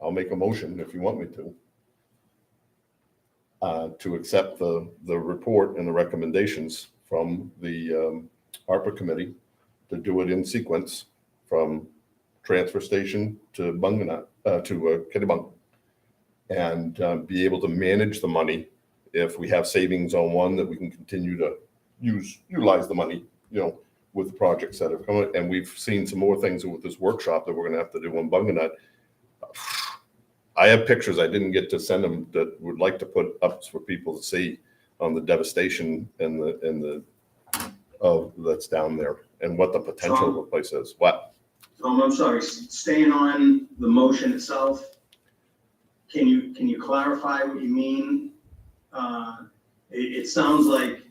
I'll make a motion if you want me to accept the report and the recommendations from the ARPA committee to do it in sequence from transfer station to Bunganet, to Kennebunk, and be able to manage the money. If we have savings on one, that we can continue to utilize the money, with the projects that have come. And we've seen some more things with this workshop that we're going to have to do on Bunganet. I have pictures I didn't get to send them that would like to put up for people to see on the devastation and the that's down there and what the potential of the place is. What? I'm sorry, staying on the motion itself, can you clarify what you mean? It sounds like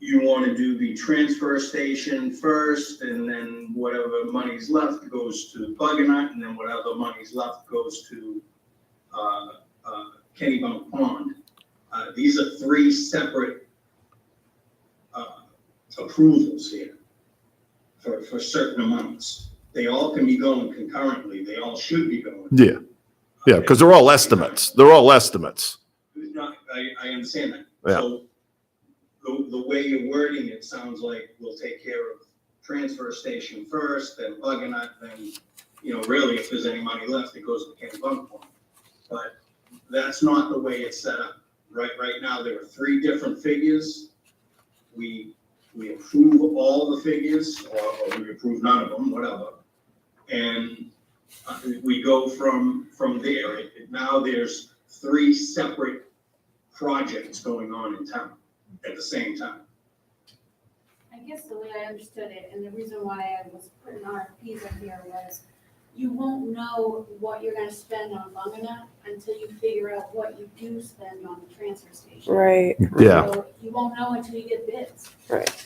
you want to do the transfer station first, and then whatever money's left goes to Bunganet, and then whatever money's left goes to Kennebunk Pond. These are three separate approvals here for certain amounts. They all can be going concurrently. They all should be going. Yeah, because they're all estimates. They're all estimates. No, I understand that. Yeah. So the way you're wording it sounds like we'll take care of transfer station first, then Bunganet, then, really if there's any money left, it goes to Kennebunk Pond. But that's not the way it's set up. Right now, there are three different figures. We approve all the figures, or we approve none of them, whatever. And we go from there. Now there's three separate projects going on in town at the same time. I guess the way I understood it, and the reason why I was putting RFPs in here was, you won't know what you're gonna spend on Bunganet until you figure out what you do spend on the transfer station. Right, Yeah, So you won't know until you get bids.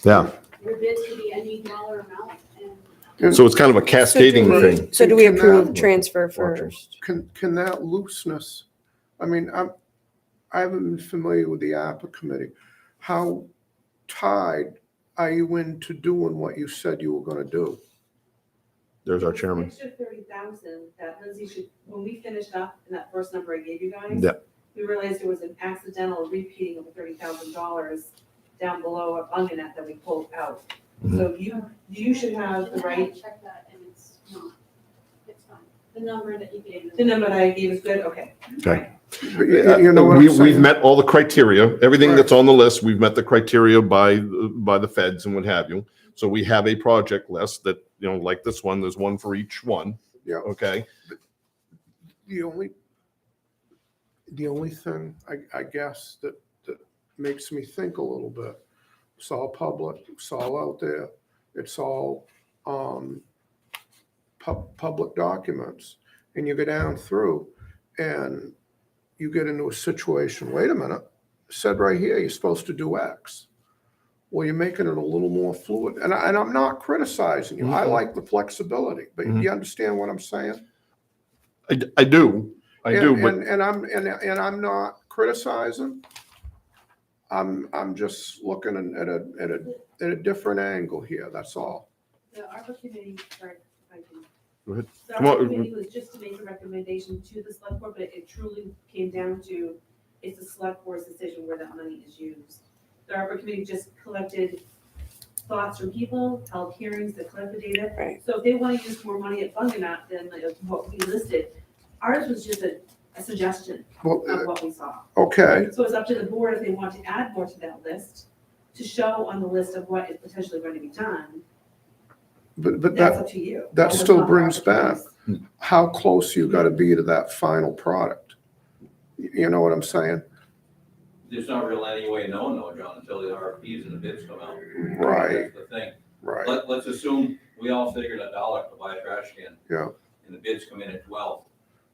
yeah. Your bids could be any dollar amount, and So it's kind of a cascading thing. so do we Can that- approve transfer first? Can that looseness, I mean, I haven't been familiar with the ARPA committee. How tied are you into doing what you said you were gonna do? There's our chairman. Extra 30,000 that Lindsay should, when we finished up in that first number I gave you guys. Yeah. We realized there was an accidental repeating of the $30,000 down below at Bunganet that we pulled out. So you should have the right, check that, and it's not, it's fine. The number that you gave. the number that I gave is good, okay. Okay. But you know what I'm We've saying? met all the criteria. Everything Right. that's on the list, we've met the criteria by the feds and what have you. So we have a project list that, like this one, there's one for each one. Yeah. Okay. The only thing, I guess, that makes me think a little bit, it's all public, it's all out there, it's all public documents. And you go down through and you get into a situation, wait a minute, it said right here, you're supposed to do X. Well, you're making it a little more fluid. And I'm not criticizing you. I like the flexibility, but you understand what I'm saying? I do, but And I'm not criticizing. I'm just looking at a different angle here, that's all. The ARPA committee, sorry, if I can. Go ahead. The Come on. ARPA committee was just to make a recommendation to the select board, but it truly came down to, it's the select board's decision where that money is used. The ARPA committee just collected thoughts from people, held hearings that collected data. Right. So if they want to use more money at Bunganet than what we listed, ours was just a a suggestion Well, of what we saw. okay, So it's up to the board if they want to add more to that list, to show on the list of what is potentially going to be done. but That's that, up to you. that was still not brings our back choice. how close you gotta be to that final product. You know what I'm saying? There's not real any way of knowing though, John, until the RFPs and the bids come out. Right, That's the thing. right. Let's assume we all figured $1 to buy a trash can. Yeah. And the bids come in at 12.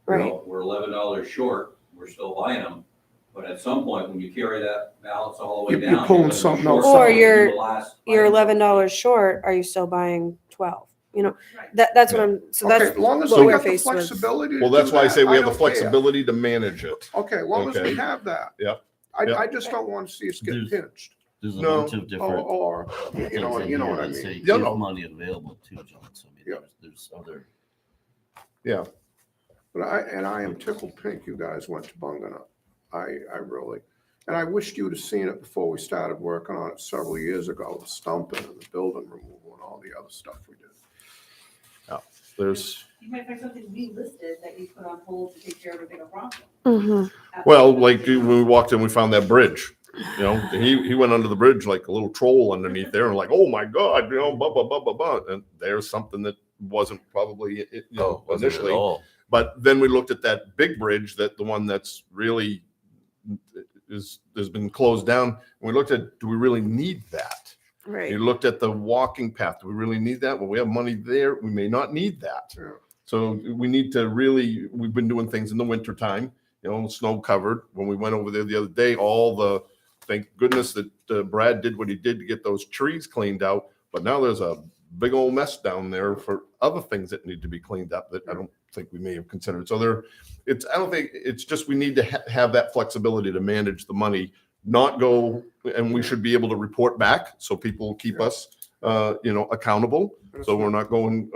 Right. Well, we're $11 short, we're still buying them. But at some point, when you carry that balance all the way You're down. pulling gonna be something short else Or something you're- in the last You're item. $11 short, are you still buying 12? You know, Right. that's what I'm, so Okay, that's as long as what we we're got the faced with. flexibility to Well, that's do why I that, say we have the don't care. flexibility to manage it. Okay, as long as Okay. we have that. Yeah. I Yeah. just don't want to see us get There's- pinched, There's a No. bunch of different. or, you know, things in you know here what I that mean? say Yeah, if no. money available too, John, so I mean, Yeah. there's other. Yeah. But I am tickled pink you guys went to Bungana. I really, and I wished you'd have seen it before we started working on it several years ago, the stumping and the building removal and all the other stuff we did. There's, You might find something we listed that you put on hold to take care of a bigger problem. Mhm. well, like when we walked in, we found that bridge. You know, he went under the bridge like a little troll underneath there and like, oh my God, you know, blah, blah, blah, blah, blah. And there's something that wasn't probably, you know, Wasn't at initially. all. But then we looked at that big bridge, that the one that's really has been closed down. And we looked at, do we really need that? Right. You looked at the walking path. Do we really need that? Well, we have money there. We may not need that. Yeah. So we need to really, we've been doing things in the winter time, you know, snow covered. When we went over there the other day, thank goodness that Brad did what he did to get those trees cleaned out. But now there's a big old mess down there for other things that need to be cleaned up that I don't think we may have considered. So I don't think, it's just, we need to have that flexibility to manage the money, not go, and we should be able to report back so people keep us, accountable. So we're not going,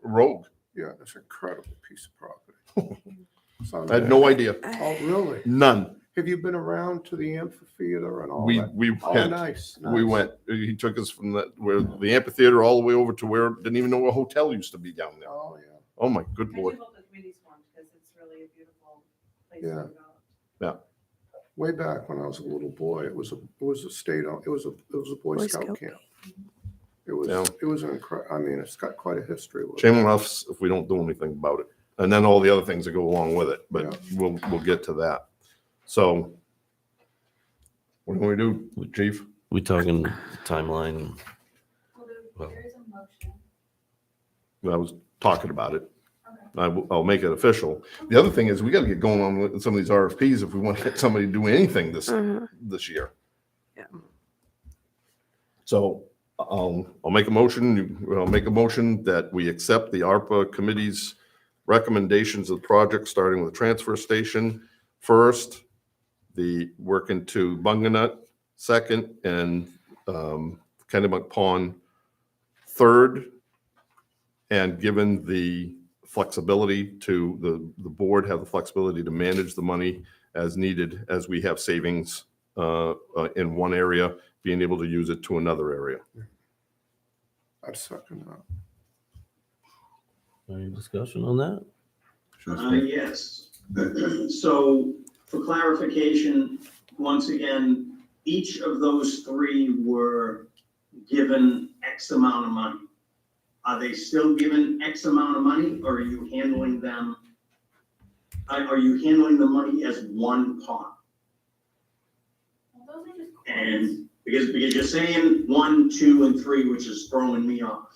rogue. Yeah, that's an incredible piece of property. I had no idea. Oh, really? None. Have you been around to the amphitheater and all We that? Oh, went. nice. We nice. went. He took us from where the amphitheater all the way over to where didn't even know a hotel used to be down there. Oh, yeah. Oh my good I do lord. hope the committee's formed, because it's really a beautiful place Yeah. to develop. Way back when I was a little boy, it was a Boy Boy Scout Scout. camp. Yeah. It was I mean, it's got quite a history with it. Shame on us if we don't do anything about it. And then all the other things that go along with it, but Yeah. we'll get to that. So what do we do, chief? We talking timeline? Well, there is a motion. I was talking about it. Okay. I'll make it official. The other thing is we got to get going on with some of these RFPs if we want to get somebody to do anything Mhm. this year. Yeah. So I'll make a motion, I'll make a motion that we accept the ARPA committee's recommendations of the project, starting with the transfer station first, the work into Bunganut second, and Kennebunk Pond third. And given the flexibility to the board have the flexibility to manage the money as needed, as we have savings in one area, being able to use it to another area. I'd second that. Any discussion on that? Yes. So for clarification, once again, each of those three were given X amount of money. Are they still given X amount of money, or are you handling them? Are you handling the money as one pot? Well, those are just quotes. And because you're saying 1, 2, and 3, which is throwing me off.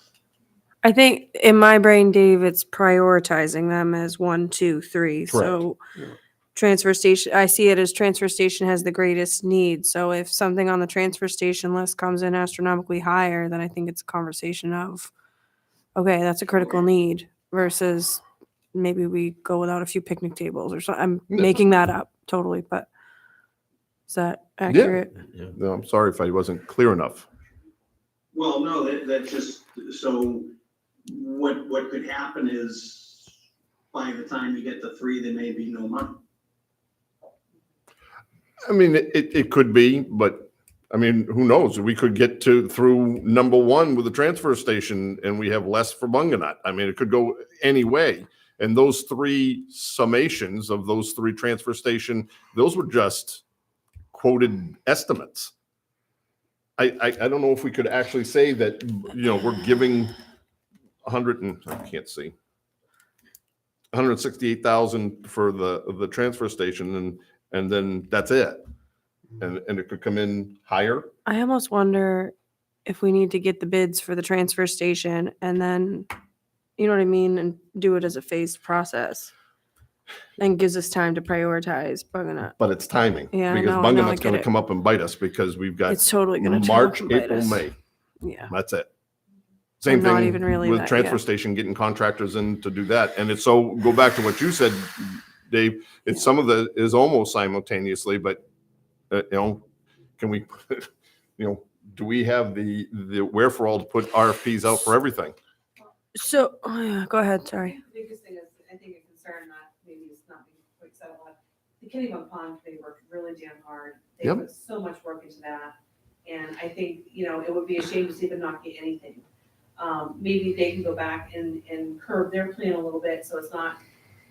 I think in my brain, Dave, it's prioritizing them as 1, 2, 3. So Yeah. transfer station, I see it as transfer station has the greatest need. So if something on the transfer station list comes in astronomically higher, then I think it's a conversation of, okay, that's a critical need versus maybe we go without a few picnic tables or something. I'm Yeah. making that up totally, but is that accurate? Yeah. No, I'm sorry if I wasn't clear enough. Well, no, that just, so what could happen is by the time you get to 3, there may be no money. I mean, it could be, but I mean, who knows? We could get through number 1 with the transfer station and we have less for Bunganut. I mean, it could go any way. And those three summations of those three transfer station, those were just quoted estimates. I don't know if we could actually say that, we're giving 100 and, I can't see, 168,000 for the transfer station and then that's it. And it could come in higher. I almost wonder if we need to get the bids for the transfer station and then, you know what I mean, and do it as a phased process. And gives us time to prioritize Butternut. But it's timing. Yeah, I Because know, I Bunganut's get gonna it. come up and bite us because we've got It's totally gonna March, come bite April, us. May. Yeah. That's it. Same not thing even really with that, transfer yeah. station, getting contractors in to do that. And it's so, go back to what you said, Dave, it's some of the is almost simultaneously, but, can we, do we have the wherefore to put RFPs out for everything? So, oh yeah, go ahead, sorry. The biggest thing is, I think a concern that maybe is not being quite said a lot. The Kennybunk Pond, they worked really damn hard. They Yep. put so much work into that. And I think, it would be a shame to see them not get anything. Maybe they can go back and curb their plan a little bit, so it's not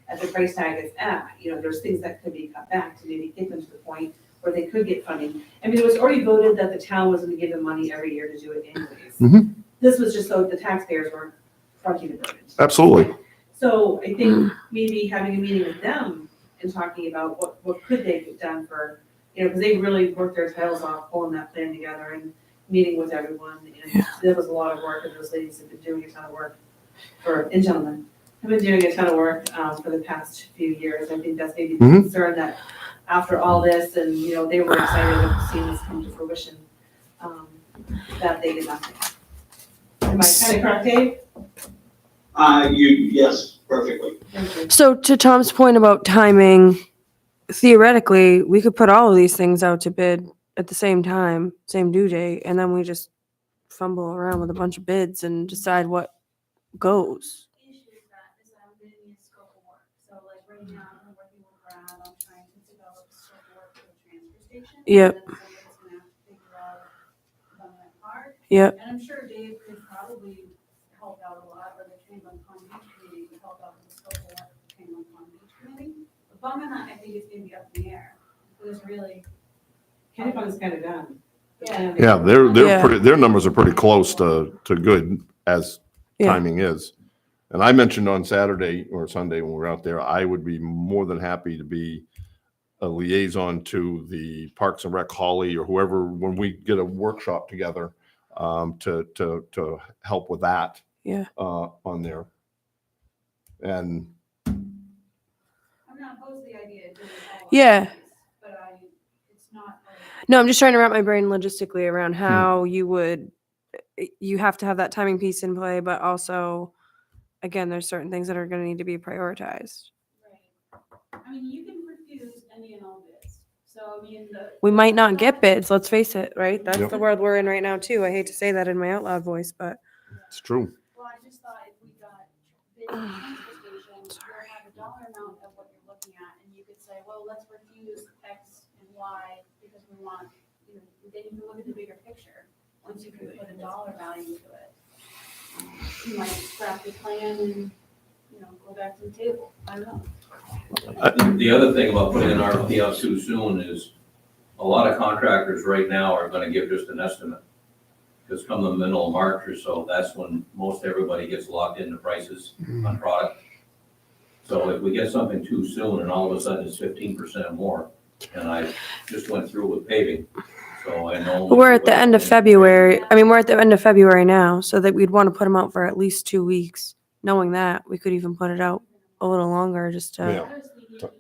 at the price tag it's at. There's things that could be cut back to maybe get them to the point where they could get funding. I mean, it was already voted that the town was gonna give them money every year to do it anyways. Mhm. This was just so the taxpayers weren't fronting the burden. Absolutely. So I think maybe having a meeting with them and talking about what could they get done for, because they really worked their tails off pulling that plan together and meeting with everyone. And there was a lot of work, and those ladies have been doing a ton of work and gentlemen, have been doing a ton of work for the past few years. I think that's maybe the Mhm. concern that after all this, and, they were excited to see this come to fruition, that they did nothing. Am I kind of correct, Dave? Yes, perfectly. Thank you. So to Tom's point about timing, theoretically, we could put all of these things out to bid at the same time, same due date, and then we just fumble around with a bunch of bids and decide what goes. Issue is that I'm getting a scope of work. So like right now, I'm working with Brad on trying to develop a scope of work for the transfer station. Yep. And then somebody's gonna have to figure out that part. Yep. And I'm sure Dave could probably help out a lot, or the Kennybunk Pond Beach Committee could help out with the scope of work for the Kennybunk Pond Beach Committee. But Butternut, I think it's gonna be up in the air. There's really, Kennebunk's kind of done. yeah. Yeah, Yeah. their numbers are pretty close to good as Yeah. timing is. And I mentioned on Saturday or Sunday when we were out there, I would be more than happy to be a liaison to the Parks and Rec Holly or whoever, when we get a workshop together, to help with that. Yeah. On there. And I'm not opposed to the idea of doing all of Yeah. these, but it's not like. No, I'm just trying to wrap my brain logistically around how you have to have that timing piece in play, but also, again, there's certain things that are going to need to be prioritized. Right. I mean, you can refuse any and all bids. So, I mean, We might not get bids, let's face it, right? That's Yep. the world we're in right now too. I hate to say that in my out loud voice, but it's true. Well, I just thought if we got bids on the transfer station, you'll have a dollar amount of what you're looking at, and you could say, well, let's refuse X and Y because we want, then you can look at the bigger picture. Once you can put a dollar value to it. You might scrap the plan and, go back to the table. I don't know. The other thing about putting an RFP out too soon is a lot of contractors right now are gonna give just an estimate. Because come the middle of March or so, that's when most everybody gets locked into prices on product. So if we get something too soon and all of a sudden it's 15% more, and I just went through with paving, so I know. we're at the end of February. I mean, we're at the end of February now, so that we'd want to put them out for at least 2 weeks. Knowing that, we could even put it out a little longer just to. Yeah. I was thinking, because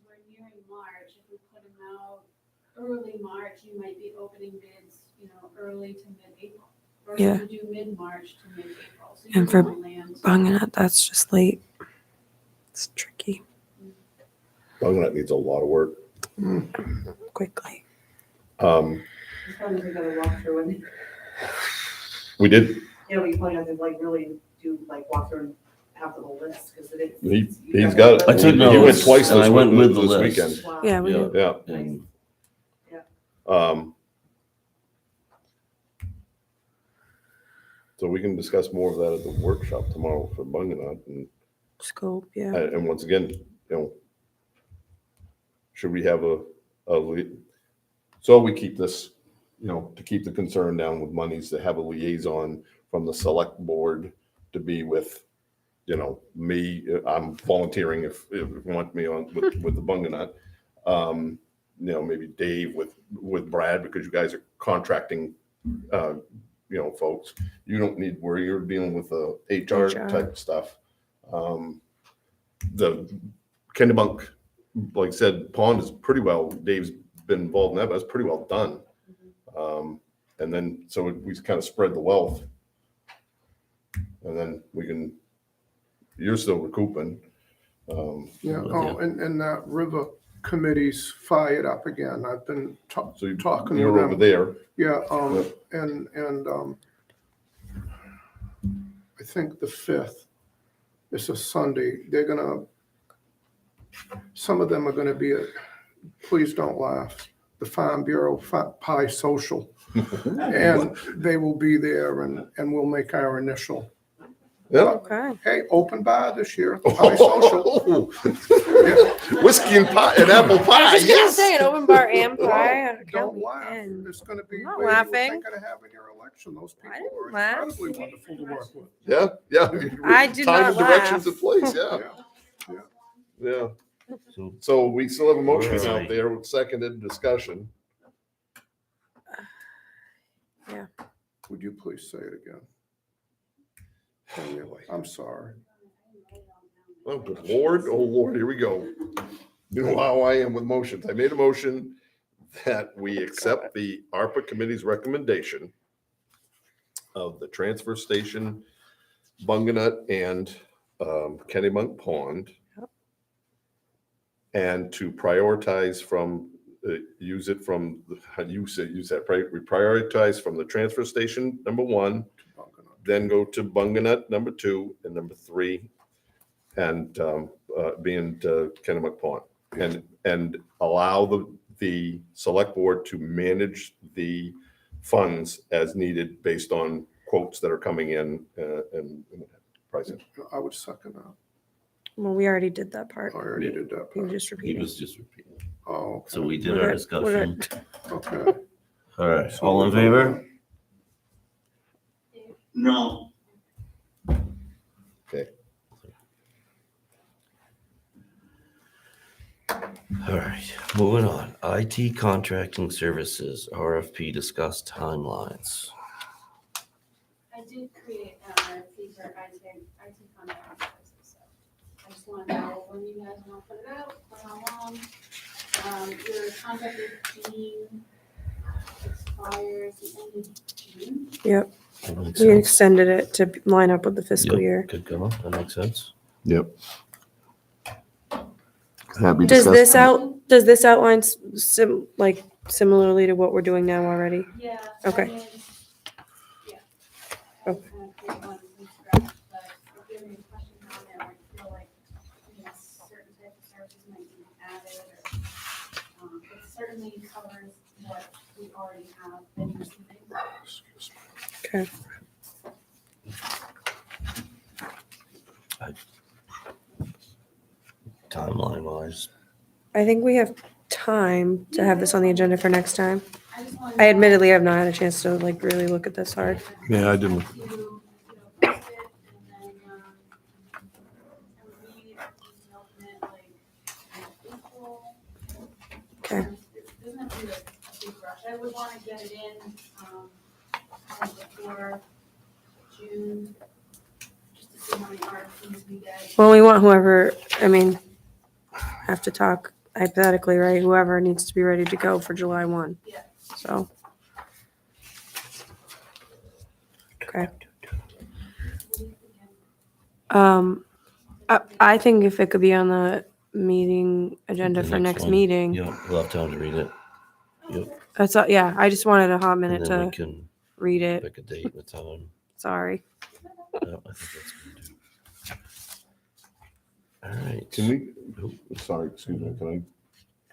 we're nearing March, if we put them out early March, you might be opening bids, early to mid-April. Yeah. Versus you do mid-March to mid-April. So And you're for gonna land. Bunganut, that's just late. It's tricky. Bunganut needs a lot of work. Quickly. It's probably we gotta walk through and, We did, we probably have to really do walk through and have the whole list, because it is. he's got, I took he went notes, twice and I went with the this list. weekend. Wow. Yeah, we Yeah. do. Yeah. And So we can discuss more of that at the workshop tomorrow for Bunganut and Scope, yeah. And once again, should we have so we keep this, to keep the concern down with monies, to have a liaison from the select board to be with, me, I'm volunteering if you want me on with the Bunganut. Maybe Dave with Brad, because you guys are contracting, folks. You don't need worry, you're dealing with the HR type stuff. The Kennebunk, like I said, pond is pretty well, Dave's been involved in that, but it's pretty well done. And then, so we kind of spread the wealth. And then you're still recouping. Yeah, and that river committee's fired up again. I've been So talking you're with over them. there. Yeah, Yep. and I think the 5th is a Sunday. Some of them are gonna be at, please don't laugh, the Farm Bureau Pie Social. And they will be there and we'll make our initial, Yeah. Okay. hey, open bar this year, Pie Social. Yeah. Whiskey and pie and apple I pie, was just gonna yes. say an open bar and pie. on account Don't of the laugh. end. It's gonna be I'm not where you were laughing. thinking of having your election. Those I people didn't were laugh. incredibly wonderful to work with. Yeah. I did Time not and directions laugh. in place, yeah. Yeah. So we still have a motion out Right. there with seconded discussion. Would you please say it again? Tanya, I'm sorry. Oh, good Lord, oh Lord, here we go. You know how I am with motions. I made a motion that we accept the ARPA committee's recommendation of the transfer station, Bunganut and Kennebunk Pond. And to prioritize use that, right? We prioritize from the transfer station, number 1, then go to Bunganut, number 2, and number 3, and being Kennebunk Pond. And allow the select board to manage the funds as needed based on quotes that are coming in and pricing. I would second that. Well, we already did that part. I already did that. You part. just He repeated. was just repeating. Oh, okay. So we did We're our good. discussion. Okay. All right, all in favor? No, All right, moving on. IT contracting services, RFP, discuss timelines. I did create an RFP for IT contract services, so I just want to know when you guys want to put it out, for how long. Your contract with Dean expires the end of June. Yep. That makes We sense. extended it to line up with the fiscal Yep, year. Good go, that makes sense. Yep. Happy Does this outline similarly to what we're doing now already? Yeah. Okay. I mean, yeah. Okay. Kind of create one from scratch, but if you have any questions on it, or you feel like, certain types of services might be added, or, it certainly covers what we already have been receiving. Okay. Timeline wise, I think we have time to have this on the agenda for next time. I just wanted I to- admittedly have not had a chance to really look at this hard. Yeah, I didn't. You, post it, and then, and we open it like in April. Okay. It doesn't have to be a big rush. I would want to get it in, before June, just to see how many RFPs we get. Well, we want whoever, have to talk hypothetically, right? Whoever needs to be ready to go for July 1. Yeah. So. Okay. I think if it could be on the meeting agenda The for next next one. meeting. yeah, we'll have time to read it. Yep, That's all, yeah, I just wanted a hot and minute then we to can read it. pick a date and a time. Sorry. Yeah, I think that's good too. All right. Can we, sorry, excuse me, can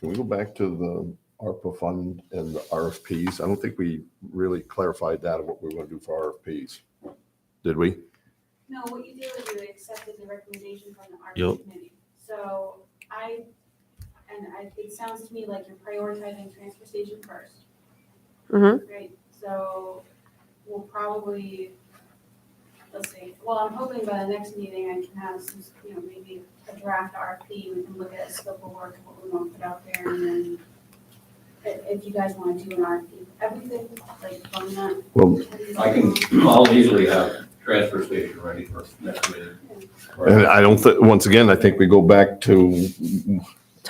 we go back to the ARPA fund and the RFPs? I don't think we really clarified that of what we were gonna do for RFPs. Did we? No, what you did was you accepted the recommendation from the Yep. ARPA committee. So it sounds to me like you're prioritizing transfer station first. Mhm. Right, so we'll probably, let's see, well, I'm hoping by the next meeting I can have some, maybe a draft RFP, we can look at a scope of work, what we want to put out there, and then if you guys want to do an RFP, everything, like, on that. Well, I'll easily have transfer station ready for next meeting. and I don't think, once again, I think we go back to,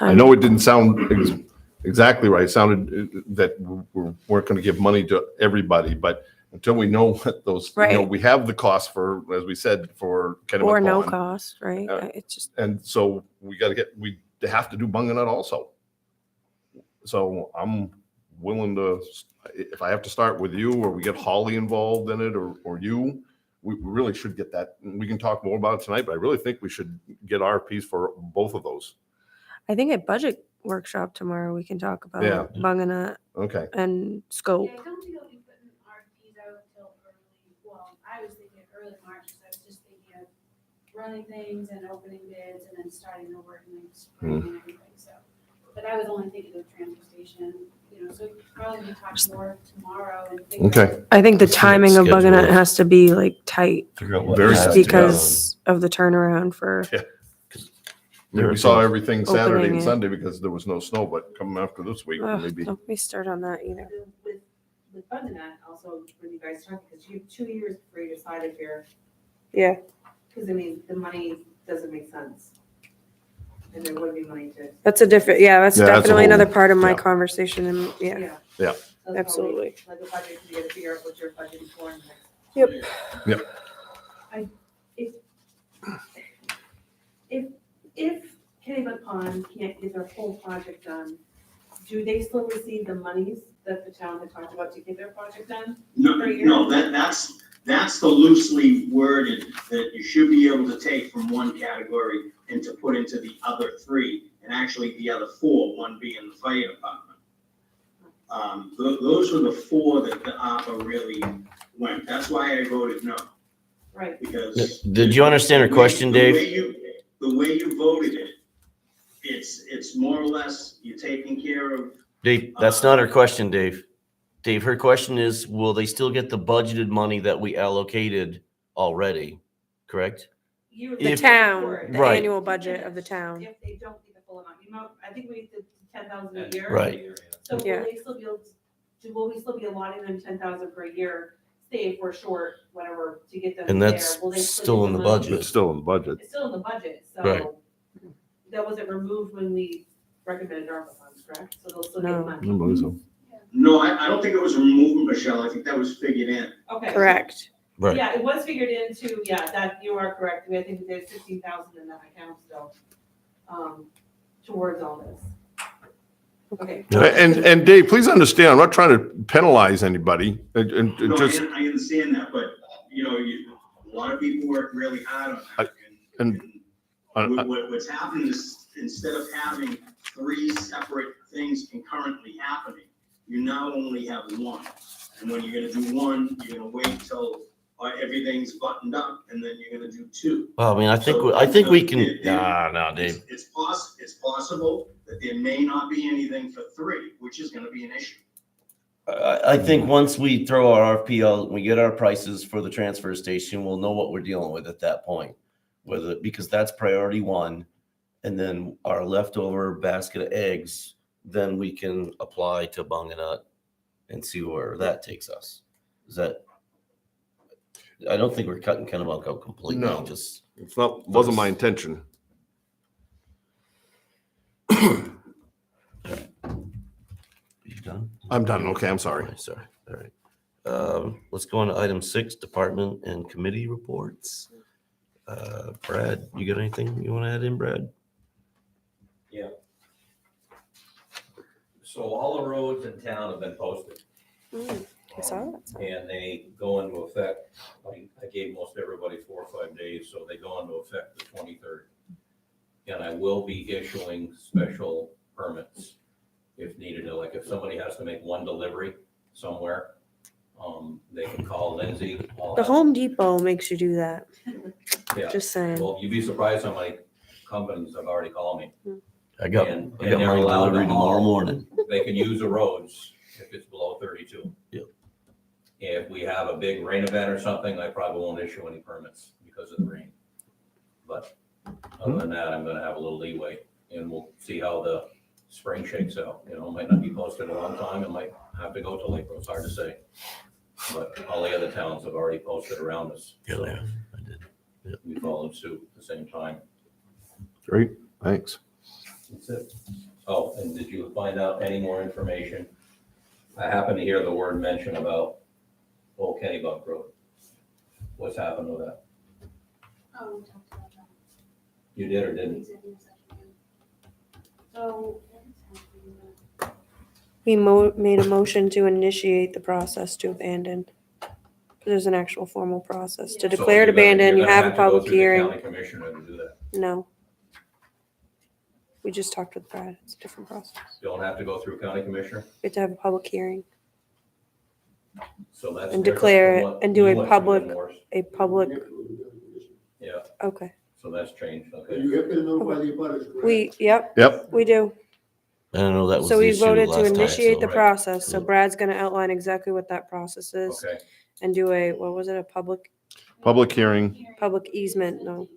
I know it didn't sound exactly right. It sounded that we weren't going to give money to everybody, but until we know what those, Right. we have the cost for, as we said, for Kennebunk Or no Pond. cost, right? Uh, It's just, And so we have to do Bunganut also. So I'm willing to, if I have to start with you, or we get Holly involved in it, or you, we really should get that. We can talk more about it tonight, but I really think we should get RFPs for both of those. I think at budget workshop tomorrow, we can talk about Yeah. Bunganut Okay. and scope. Yeah, I don't think I'll be putting RFPs out till I was thinking early March, because I was just thinking of running things and opening bids and then starting the work in the spring and everything, so. But I was only thinking of transfer station, so we could probably talk more tomorrow and figure out. Okay. I think the Let's see timing of schedule. Bunganut has to be like tight Figure out what Very has to be because of the turnaround for, We saw everything Saturday Opening and it. Sunday because there was no snow, but coming after this week, ugh, maybe. don't be start on that either. With Bunganut, also, when you guys talk, because you have 2 years before you decide if you're, Yeah, because the money doesn't make sense. And there would be money to. that's that's Yeah, that's a definitely whole- another part of my yeah. conversation and yeah. Yeah. That's how we- Absolutely. Like a budget, you gotta figure out what you're budgeting for. and Yep. Yep. If Kennebunk Pond can't get their whole project done, do they still receive the monies that the town had talked about to get their project done? No, that's the loosely worded, that you should be able to take from one category and to put into the other three, and actually the other four, one being the fire department. Those were the four that the ARPA really went, that's why I voted no, Right. because. Did you understand her question, Dave? The way you voted it, it's more or less, you're taking care of. Dave, that's not her question, Dave. Dave, her question is, will they still get the budgeted money that we allocated already? Correct? The If- town, the Right. annual budget of the town. If they don't get the full amount, I think we did 10,000 a year. Right. So will Yeah. they still be able to, will we still be allotting them 10,000 per year? Say if we're short, whatever, to get them And there, that's will they still get in the money? budget. It's still in the budget. It's still in the budget, Right. so that wasn't removed when we recommended ARPA funds, correct? So they'll still No. get I money. don't believe so. No, I don't think it was removed, Michelle, I think that was figured in. Okay. Correct. Right. Yeah, it was figured into, yeah, that, you are correct. I think there's 16,000 in that account still, towards all this. Okay. Yeah. And Dave, please understand, I'm not trying to penalize anybody, and No, just, I understand that, but, a lot of people work really hard on that. What's happened is, instead of having 3 separate things concurrently happening, you now only have one. And when you're gonna do one, you're gonna wait till everything's buttoned up, and then you're gonna do 2. Well, I mean, I think we can, no, Dave. It's possible that there may not be anything for 3, which is gonna be an issue. I think once we throw our RFP out, we get our prices for the transfer station, we'll know what we're dealing with at that point. Because that's priority 1, and then our leftover basket of eggs, then we can apply to Bunganut and see where that takes us. Is that? I don't think we're cutting Kennebunk out completely, No. just. wasn't my intention. You done? I'm done, okay, I'm sorry. Okay, sorry, all right. Let's go on to item 6, department and committee reports. Brad, you got anything you want to add in, Brad? So all the roads in town have been posted, I saw that. and they go into effect, I gave most everybody 4 or 5 days, so they go into effect the 23rd. And I will be issuing special permits if needed, like if somebody has to make one delivery somewhere, they can call Lindsay. I'll The have- Home Depot makes you do that. Yeah. Just saying. Well, you'd be surprised how many companies have already called me. I got And mine they're allowed to delivered tomorrow haul. morning. They can use the roads if it's below 32. Yep. If we have a big rain event or something, I probably won't issue any permits because of the rain. But other than that, I'm gonna have a little leeway, and we'll see how the spring shakes out. You know, it might not be posted a long time, it might have to go till April, it's hard to say. But all the other towns have already posted around us. Yeah, so they are. I did. we followed suit at the same time. Great, thanks. That's it. Oh, and did you find out any more information? I happened to hear the word mentioned about Old Kennybunk Road. What's happened with that? Oh, we talked about that. You did or in didn't? executive session. So, what is happening? We made a motion to initiate the process to abandon. There's an actual formal process. To Yeah. So declare it you're gonna- abandoned, you you're gonna have a to go public through the hearing. County commissioner to do that. No. We just talked with Brad. It's a different process. You don't have to go through county commissioner, We have to have a public hearing, so that's. And different declare from it what and do you a went through, public- Morris. a public, Yeah, okay. so that's changed, okay. You have to notify the abutters, correct? Yep, We do. I don't know, that was So the we issue voted last to time. initiate so- the Right. process. So Yeah. Brad's gonna outline exactly what that process is Okay, and do a, what was it, a public public hearing. Public easement, no.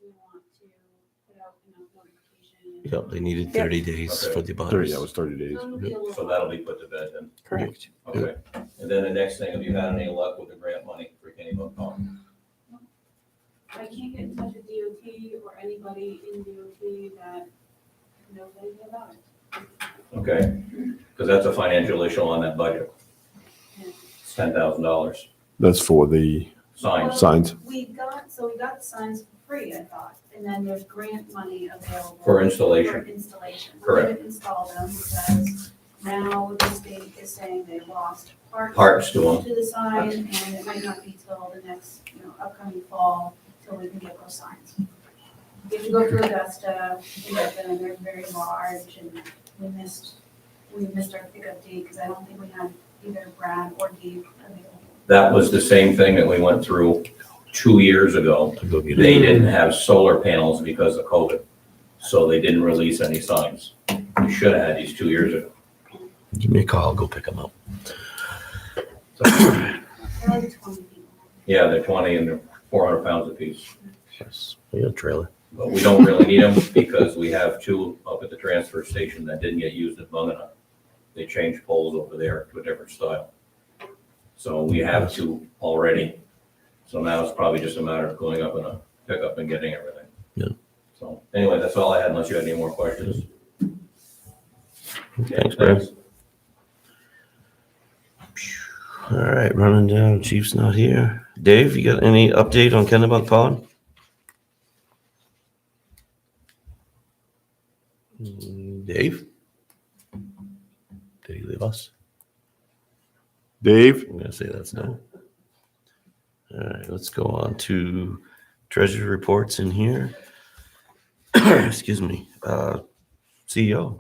We want to put out enough notification. Yep, they needed Yep. 30 days Okay. for the 30, that butters. was 30 days. So it'll be a little- so that'll be put to bed then, Correct. okay. And then the next thing, have you had any luck with the grant money for Kennybunk Pond? I can't get in touch with DOT or anybody in DOT that knows anything about it. Okay, because that's a financial issue on that budget. It's $10,000, That's for the signs. signs. We got the signs for free, I thought, and then there's grant money available. For installation. For installation. Correct. We didn't install them because now the state is saying they lost Parts to them. to the sign, and it might not be till the next, upcoming fall till we can get those signs. We have to go through Augusta, and get them, and they're very large, and we missed our pickup date, because I don't think we had either Brad or Dave available. That was the same thing that we went through 2 years ago. To go get They it. didn't have solar panels because of COVID, so they didn't release any signs. We should have had these 2 years ago. Give me a call, I'll go pick them up. So, They're like 20 people. yeah, they're 20 and they're 400 pounds apiece. Yes, we got a trailer. But we don't really need them because we have 2 up at the transfer station that didn't get used at Bungana. They changed poles over there to a different style. So we have 2 already. So now it's probably just a matter of going up in a pickup and getting everything. Yeah. So anyway, that's all I had unless you had any more questions. Okay, Thanks, Brad. All right, running down, Chief's not here. Dave, you got any update on Kennebunk Pond? Dave? Did he leave us? Dave? I'm gonna say that's no. All right, let's go on to treasury reports in here. Excuse me, CEO.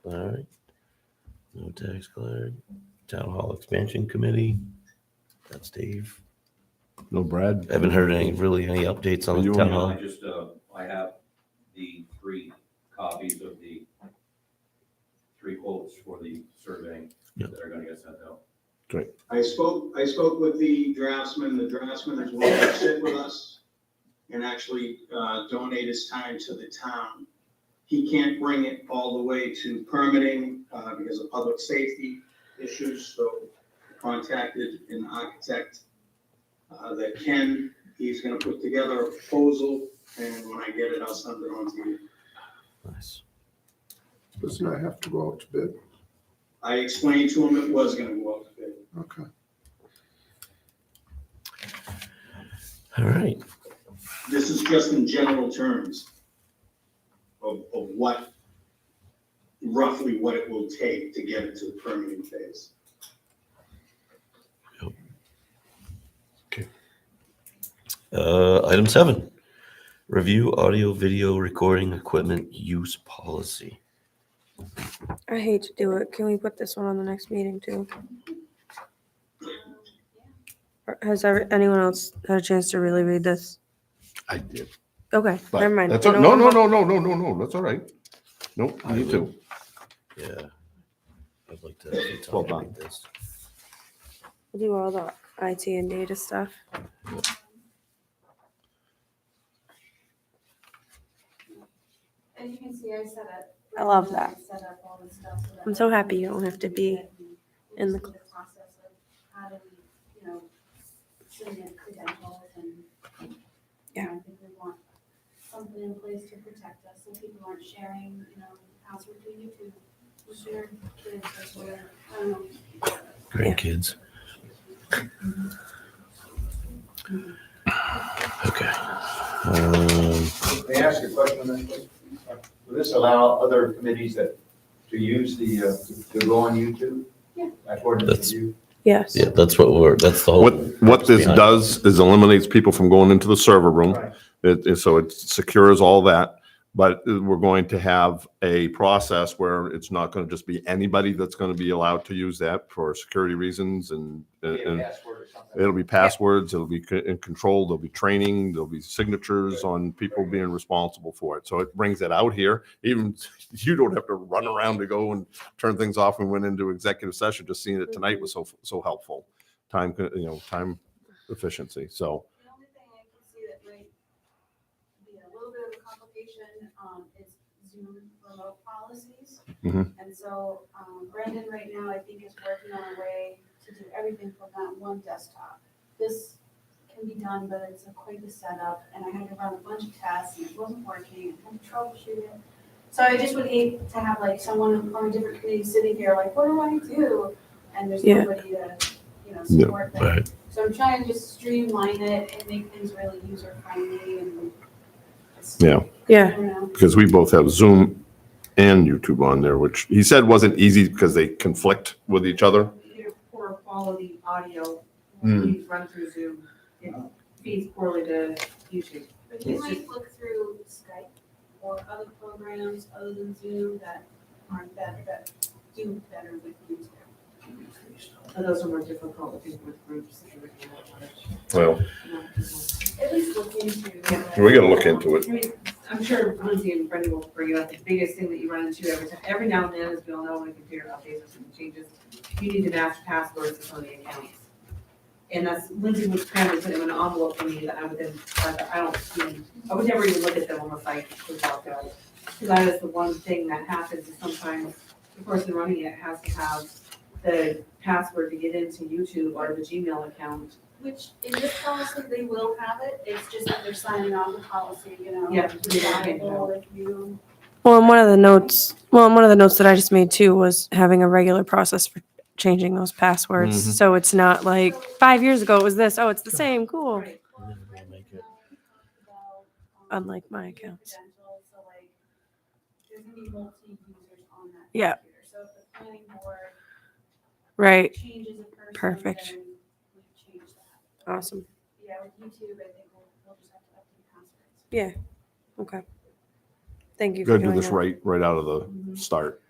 All right. No tax clerk, town hall expansion committee. That's Dave. No, Brad? Haven't heard any updates on the town hall. I just, I have the 3 copies of the 3 quotes for the surveying Yep. that are gonna get sent out. I spoke with the draftsman is willing to sit with us and actually donate his time to the town. He can't bring it all the way to permitting because of public safety issues, so contacted an architect that can. He's gonna put together a proposal, and when I get it, I'll send it on to you. Nice. Doesn't that have to go out to bid? I explained to him it was gonna go out to bid. Okay. All right. This is just in general terms of what, roughly what it will take to get it to the permitting phase. Item 7, review audio video recording equipment use policy. I hate to do it. Can we put this one on the next meeting too? Has anyone else had a chance to really read this? I did. Okay, But never mind. That's, You all- know no, what? no, no, no, no, no, no, that's all right. Nope, I me will. too. Yeah. I'd like to. have some Well time to done. read this. We'll do all the IT and data stuff. As you can see, I set up. I love that. Set up all the stuff so that I'm so way happy you don't have to be we in the just do process of how do we, you know, submit credentials and. Yeah. I think we want something in place to protect us, so people aren't sharing, you know, password to YouTube with their kids or whatever. I don't know. Grandkids. Okay. May I ask a question on that, please? Will this allow other committees to use to go on YouTube? Yeah. That's ordinance That's- review? Yes. Yeah, that's that's the whole. What this behind it. does is eliminates people from going into the server room. Right. So it secures all that. But we're going to have a process where it's not going to just be anybody that's going to be allowed to use that for security reasons and Password or something. it'll be passwords, it'll be in control, there'll be training, there'll be signatures on people being responsible for it. So it brings it out here. Even you don't have to run around to go and turn things off. We went into executive session, just seeing it tonight was so helpful. Time efficiency. So The only thing I can see that might be a little bit of a complication, is Zoom remote policies. Mhm. And so, Brendan right now, I think is working on a way to do everything from that one desktop. This can be done, but it's quite a setup, and I had to run a bunch of tests, and it wasn't working, and had to troubleshoot it. So I just would hate to have like someone from a different committee sitting here like, what do I do? And there's Yeah. nobody to, you know, support them. Right. So I'm trying to just streamline it and make things really user friendly and. it's- Yeah. I Yeah. don't know. because we both have Zoom and YouTube on there, which he said wasn't easy because they conflict with each other. You get a poor quality audio Hmm. when you run through Zoom. It feeds poorly to YouTube. But you It's might just- look through Skype or other programs other than Zoom that aren't better, that do better with YouTube. And those are more difficult, I think, with groups. that are looking at Well, it. At least look into. we got to look into it. I mean, I'm sure Lindsay and Brendan will bring it up, the biggest thing that you run into every now and then, as we all know, when a computer updates or something changes, you need to master passwords to some of the accounts. And that's, Lindsay would kind of put them in an envelope for me that I would then, I would never even look at them unless I was out there. Because that is the one thing that happens, is sometimes the person running it has to have the password to get into YouTube or the Gmail account. Which, in this policy, they will have it, it's just that they're signing off the policy, you know. Yeah. Reliable, like you. Well, and one of the notes that I just made too was having a regular process for changing those passwords. Mhm. So it's not like 5 years ago it was this. Oh, it's the same. Cool. Right. Unlike my accounts. Credentials, so like, there's gonna be multi-users on that. Yeah. computer. So if the planning board Right. changes a person. Perfect. Then we change that. Awesome. Yeah, with YouTube, I think we'll just have to update passwords. Yeah. Okay. Thank you for Got to doing do this that. right out of the start.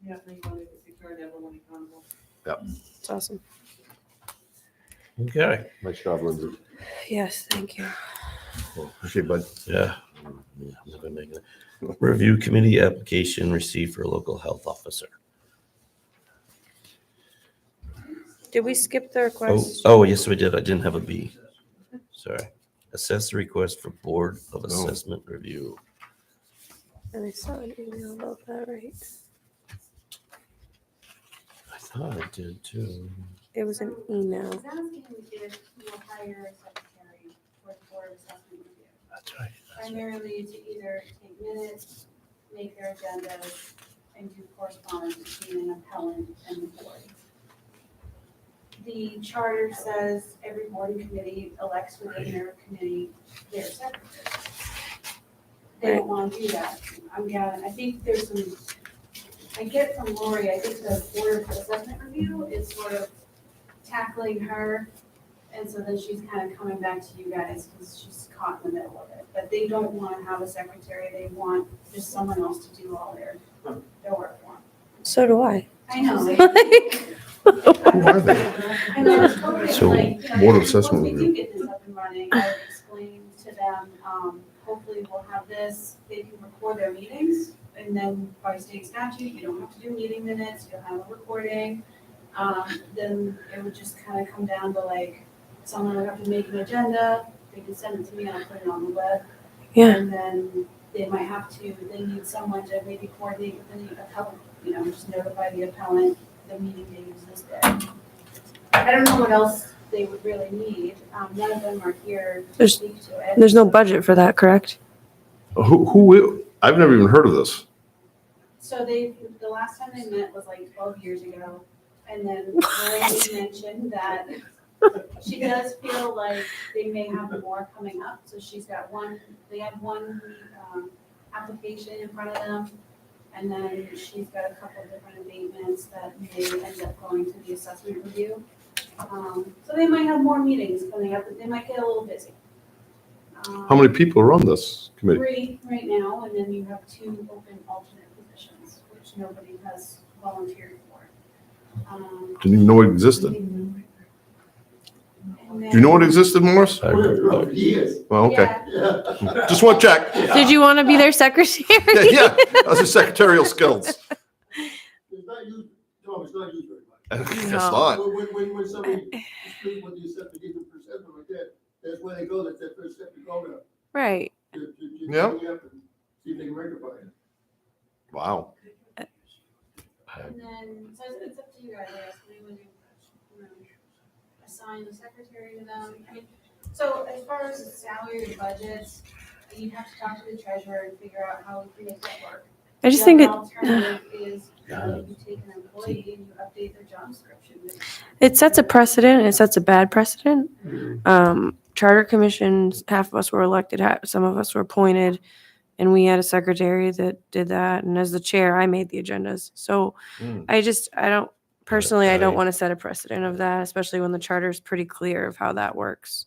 Yeah, then you want to secure and everyone accountable. It's awesome. Okay. Nice job, Lindsay. Yes, thank you. Okay, bud. Yeah. Yeah, I'm never making it. Review committee application received for local health officer. Did we skip the Oh, request? oh, yes, we did. I didn't have a B. Sorry. Assess the request for Board of Oh. Assessment Review. And I saw an email about that, right? I thought I did too. It was an I email. was asking if you'll hire a secretary for the board of assessment review. That's right. Primarily to either take minutes, make their agendas, and do correspondence between an appellant and the board. The charter says every board and committee elects within their committee their secretary. They don't want to do that. I think there's some, I get from Lori, I think the board of assessment review is sort of tackling her. And so then she's kind of coming back to you guys because she's caught in the middle of it. But they don't want to have a secretary. They want just someone else to do all their work for them. So do I. I know. Like, Who are they? And then it's totally So, like, you know, Board of once Assessment we do Review. get this up and running, I've explained to them, hopefully we'll have this, they can record their meetings. And then by state statute, you don't have to do meeting minutes, you'll have a recording. Then it would just kind of come down to like, someone would have to make an agenda, they can send it to me, I'll put it on the web. Yeah. And then they might have to, they need someone to maybe coordinate with the appellant, you know, just notify the appellant, the meeting date is this day. I don't know what else they would really need. None of them are here to There's- speak to it. There's no budget for that, correct? I've never even heard of this. So the last time they met was like 12 years ago. And then Lorraine mentioned that she does feel like they may have more coming up. So she's got they have one application in front of them. And then she's got a couple of different abatements that may end up going to the assessment review. So they might have more meetings coming up, they might get a little busy. How many people are on this committee? 3 right now, and then you have 2 open alternate positions, which nobody has volunteered for. Didn't even know it existed. And Do you know it existed, Morris? Years. Well, okay. Yeah. Just want to check. Did you want to be their secretary? Yeah, that's his secretarial skills. It's not used, Tom, it's not used very much. It's No. not. When somebody speaks with the assessment, even for something like that, that's where they go, that's their first step to go now. Right. To Yeah. tally up and see if they can rectify it. Wow. then, so it's up to you guys, I guess, when you assign the secretary to them. I mean, so as far as the salary or budgets, you'd have to talk to the treasurer and figure out how we can make that work. I just The think other it, alternative is, you take an employee and you update their job description. it sets a precedent. It sets a bad precedent. Charter commissions, half of us were elected, some of us were appointed, and we had a secretary that did that. And as the chair, I made the agendas. So Mm. I don't, personally, I don't I- want to set a precedent of that, especially when the charter is pretty clear of how that works.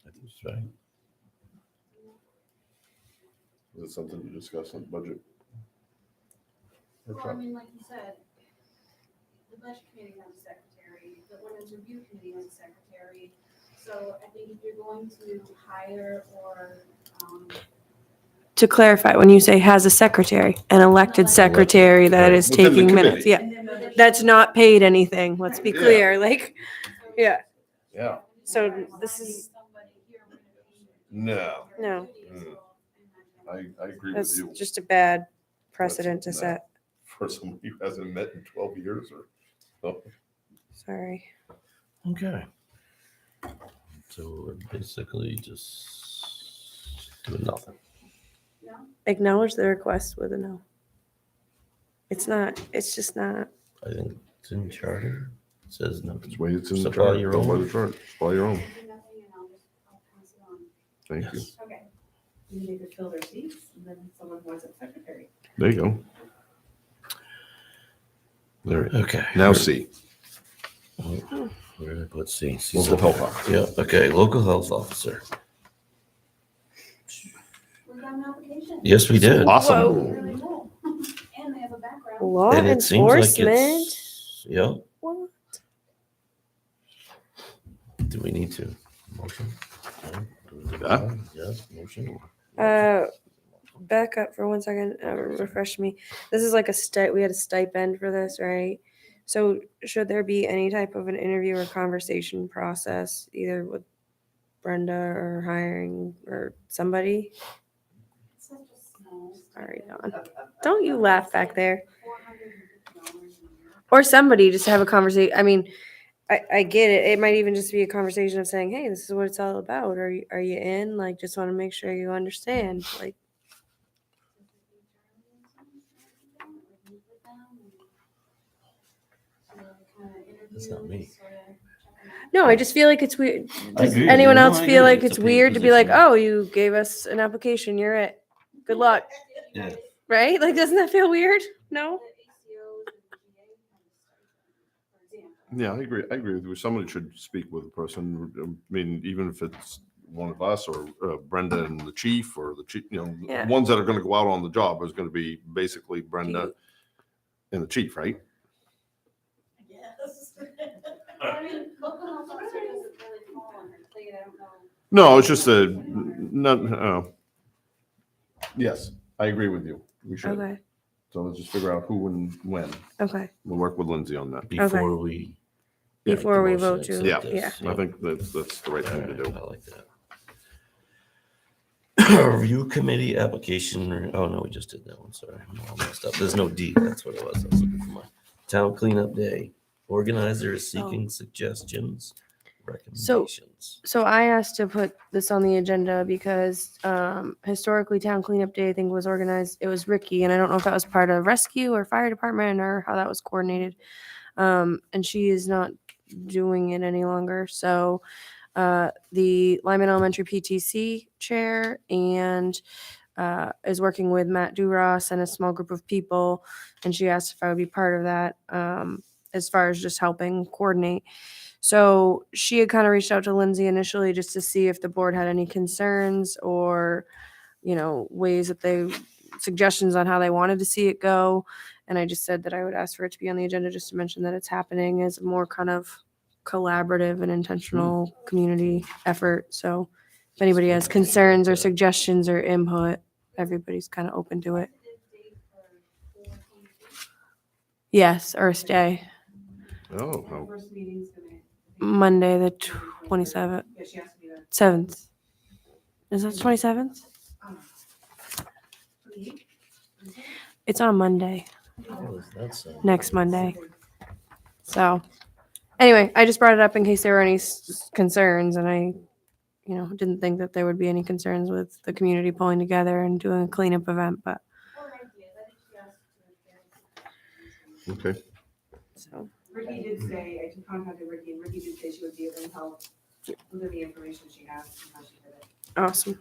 I think it's right. Is it something to discuss on budget? Well, I mean, like you said, the budget committee has a secretary, the ordinance review committee has a secretary. So I think if you're going to hire or, To clarify, when you say has a secretary, an elected secretary that is Within the taking minutes, committee. yeah. and then. That's not paid anything, let's be Yeah. clear, like, yeah. Yeah. So this is- No. No. I agree with That's you. just a bad precedent to That's set, For someone who hasn't met in 12 years or, oh, sorry. Okay. So we're basically just doing nothing. Acknowledge the request with a no. It's not, it's just not, I think it's in charter. It says no. it's way it's in the Supply chart. your Go by own. the chart. Supply your own. Do nothing and I'll pass it on. Thank you. Yes. Okay. You need to fill their seats, and then someone wants a secretary. There you go. There, Okay. now C, Where did I put C? local health officer. Yeah, okay, local health officer. We got an application. Yes, we did. Awesome. Whoa. Really cool. And they have a background. law And it seems like enforcement. it's, yeah, What? do we need to? Motion? No? Yeah. Yes, motion. Back up for 1 second, refresh me. This is like we had a stipend for this, right? So should there be any type of an interview or conversation process, either with Brenda or hiring or somebody? Such a small. Sorry, Dawn. Don't you laugh back there. $450 a year. Or somebody just to have a conversation. I mean, I get it. It might even just be a conversation of saying, hey, this is what it's all about. Are you in? Like, just want to make sure you understand. Like, That's not me. no, I just feel like it's weird. I Does agree with anyone you. No, else I feel agree. like It's it's a paid weird to be like, position. oh, you gave us an application, you're it. Good luck. Yeah. Right? Like, doesn't that feel weird? No? Yeah, I agree. I agree with you. Somebody should speak with the person. I mean, even if it's one of us or Brenda and the chief or the chief, Yeah. ones that are going to go out on the job is going to be basically Brenda, and the chief, right? Yes. I mean, local health officer doesn't really fall on her plate, I don't know. No, it's just yes, I agree with you. We should. Okay, So let's just figure out who and when. okay. We'll work with Lindsay on that. Before we. Yeah, Before we motion vote accept to, Yeah, this, I think that's the right thing to do. I like that. Review committee application, oh no, we just did that one, sorry. I'm all messed up. There's no D, that's what it was. I was looking for my town cleanup day. Organizer is seeking suggestions, recommendations. So I asked to put this on the agenda because historically Town Cleanup Day, I think, was organized, it was Ricky, and I don't know if that was part of rescue or fire department or how that was coordinated. And she is not doing it any longer. So the Lyman Elementary PTC chair and is working with Matt Duras and a small group of people. And she asked if I would be part of that as far as just helping coordinate. So she had kind of reached out to Lindsay initially just to see if the board had any concerns or, you know, ways that they, suggestions on how they wanted to see it go. And I just said that I would ask for it to be on the agenda just to mention that it's happening as a more kind of collaborative and intentional community effort. So if anybody has concerns or suggestions or input, everybody's kind of open to it. Yes, Earth Day, Oh, oh. First meeting's gonna. Monday, the 27th, Yeah, she has to be there. 7th. Is that 27th? It's on Monday, next Monday. So anyway, I just brought it up in case there were any concerns, and I, you know, didn't think that there would be any concerns with the community pulling together and doing a cleanup event, but Okay. so. Ricky did say, I contacted Ricky, and Ricky did say she would be able to help with the information she has and how she did it. Awesome.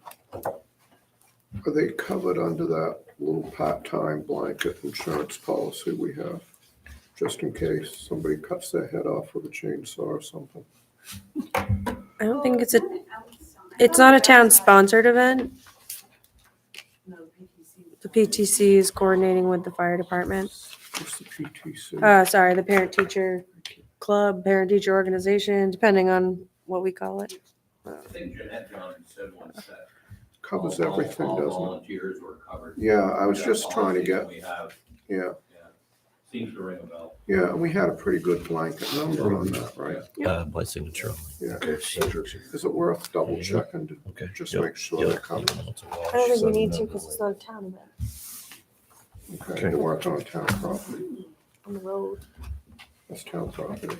Are they covered under that little part-time blanket insurance policy we have? Just in case somebody cuts their head off with a chainsaw or something? I don't think it's not a town sponsored event. No, PTC. The PTC is coordinating with the fire department. What's the PTC? Sorry, the parent teacher club, parent teacher organization, depending on what we call it. I think Jeanette Johnson said once that. Covers all everything, doesn't it? volunteers were covered. Yeah, I was We just have trying to policies get, We have, yeah, seems to ring a bell. yeah, and we had a pretty good blanket number on that, right? By signature only. Yeah. Is it worth double checking to Okay. just Yep, make sure yep. they're covered? I don't think we need to because it's not a town event. Okay, they're working on town property. On the road. That's town property.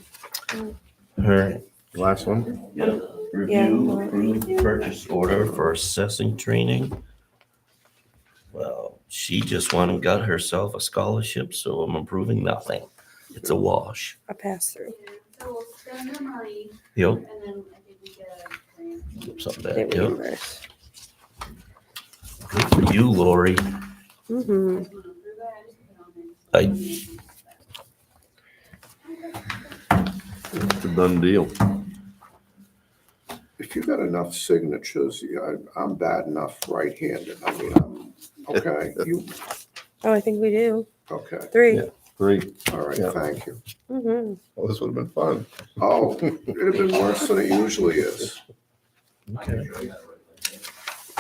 All right. Last one. Yeah. Review approved purchase order for assessing training. Well, she just went and got herself a scholarship, so I'm approving nothing. It's a wash. A pass through. So we'll spend the money Yep. and then I think we get a grant. Something They bad. Yep. reimburse. Good for you, Lori. Mm-hmm. You guys wanna approve that? I just put it on there. It's a done deal. If you got enough signatures, yeah, I'm bad enough right-handed. I mean, okay, you, Oh, I think we do. okay, 3. Yeah. 3. all right, Yeah. thank you. Mm-hmm. Well, this would have been fun. Oh, it'd have been worse than it usually is. I can show you that right there.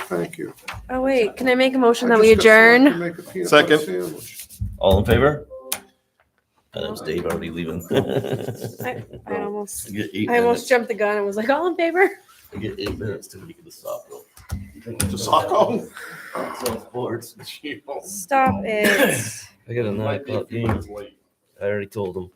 Thank you. Oh, wait, can I make a motion I that we just got someone adjourn? to make a peanut butter Second. sandwich. All in favor? That was Dave already leaving. I almost, You get 8 I almost minutes. jumped the gun and was like, all in favor? You get 8 minutes to make the stop. To Saco? Sports. Stop it. I got a 9 o'clock game. I already told him.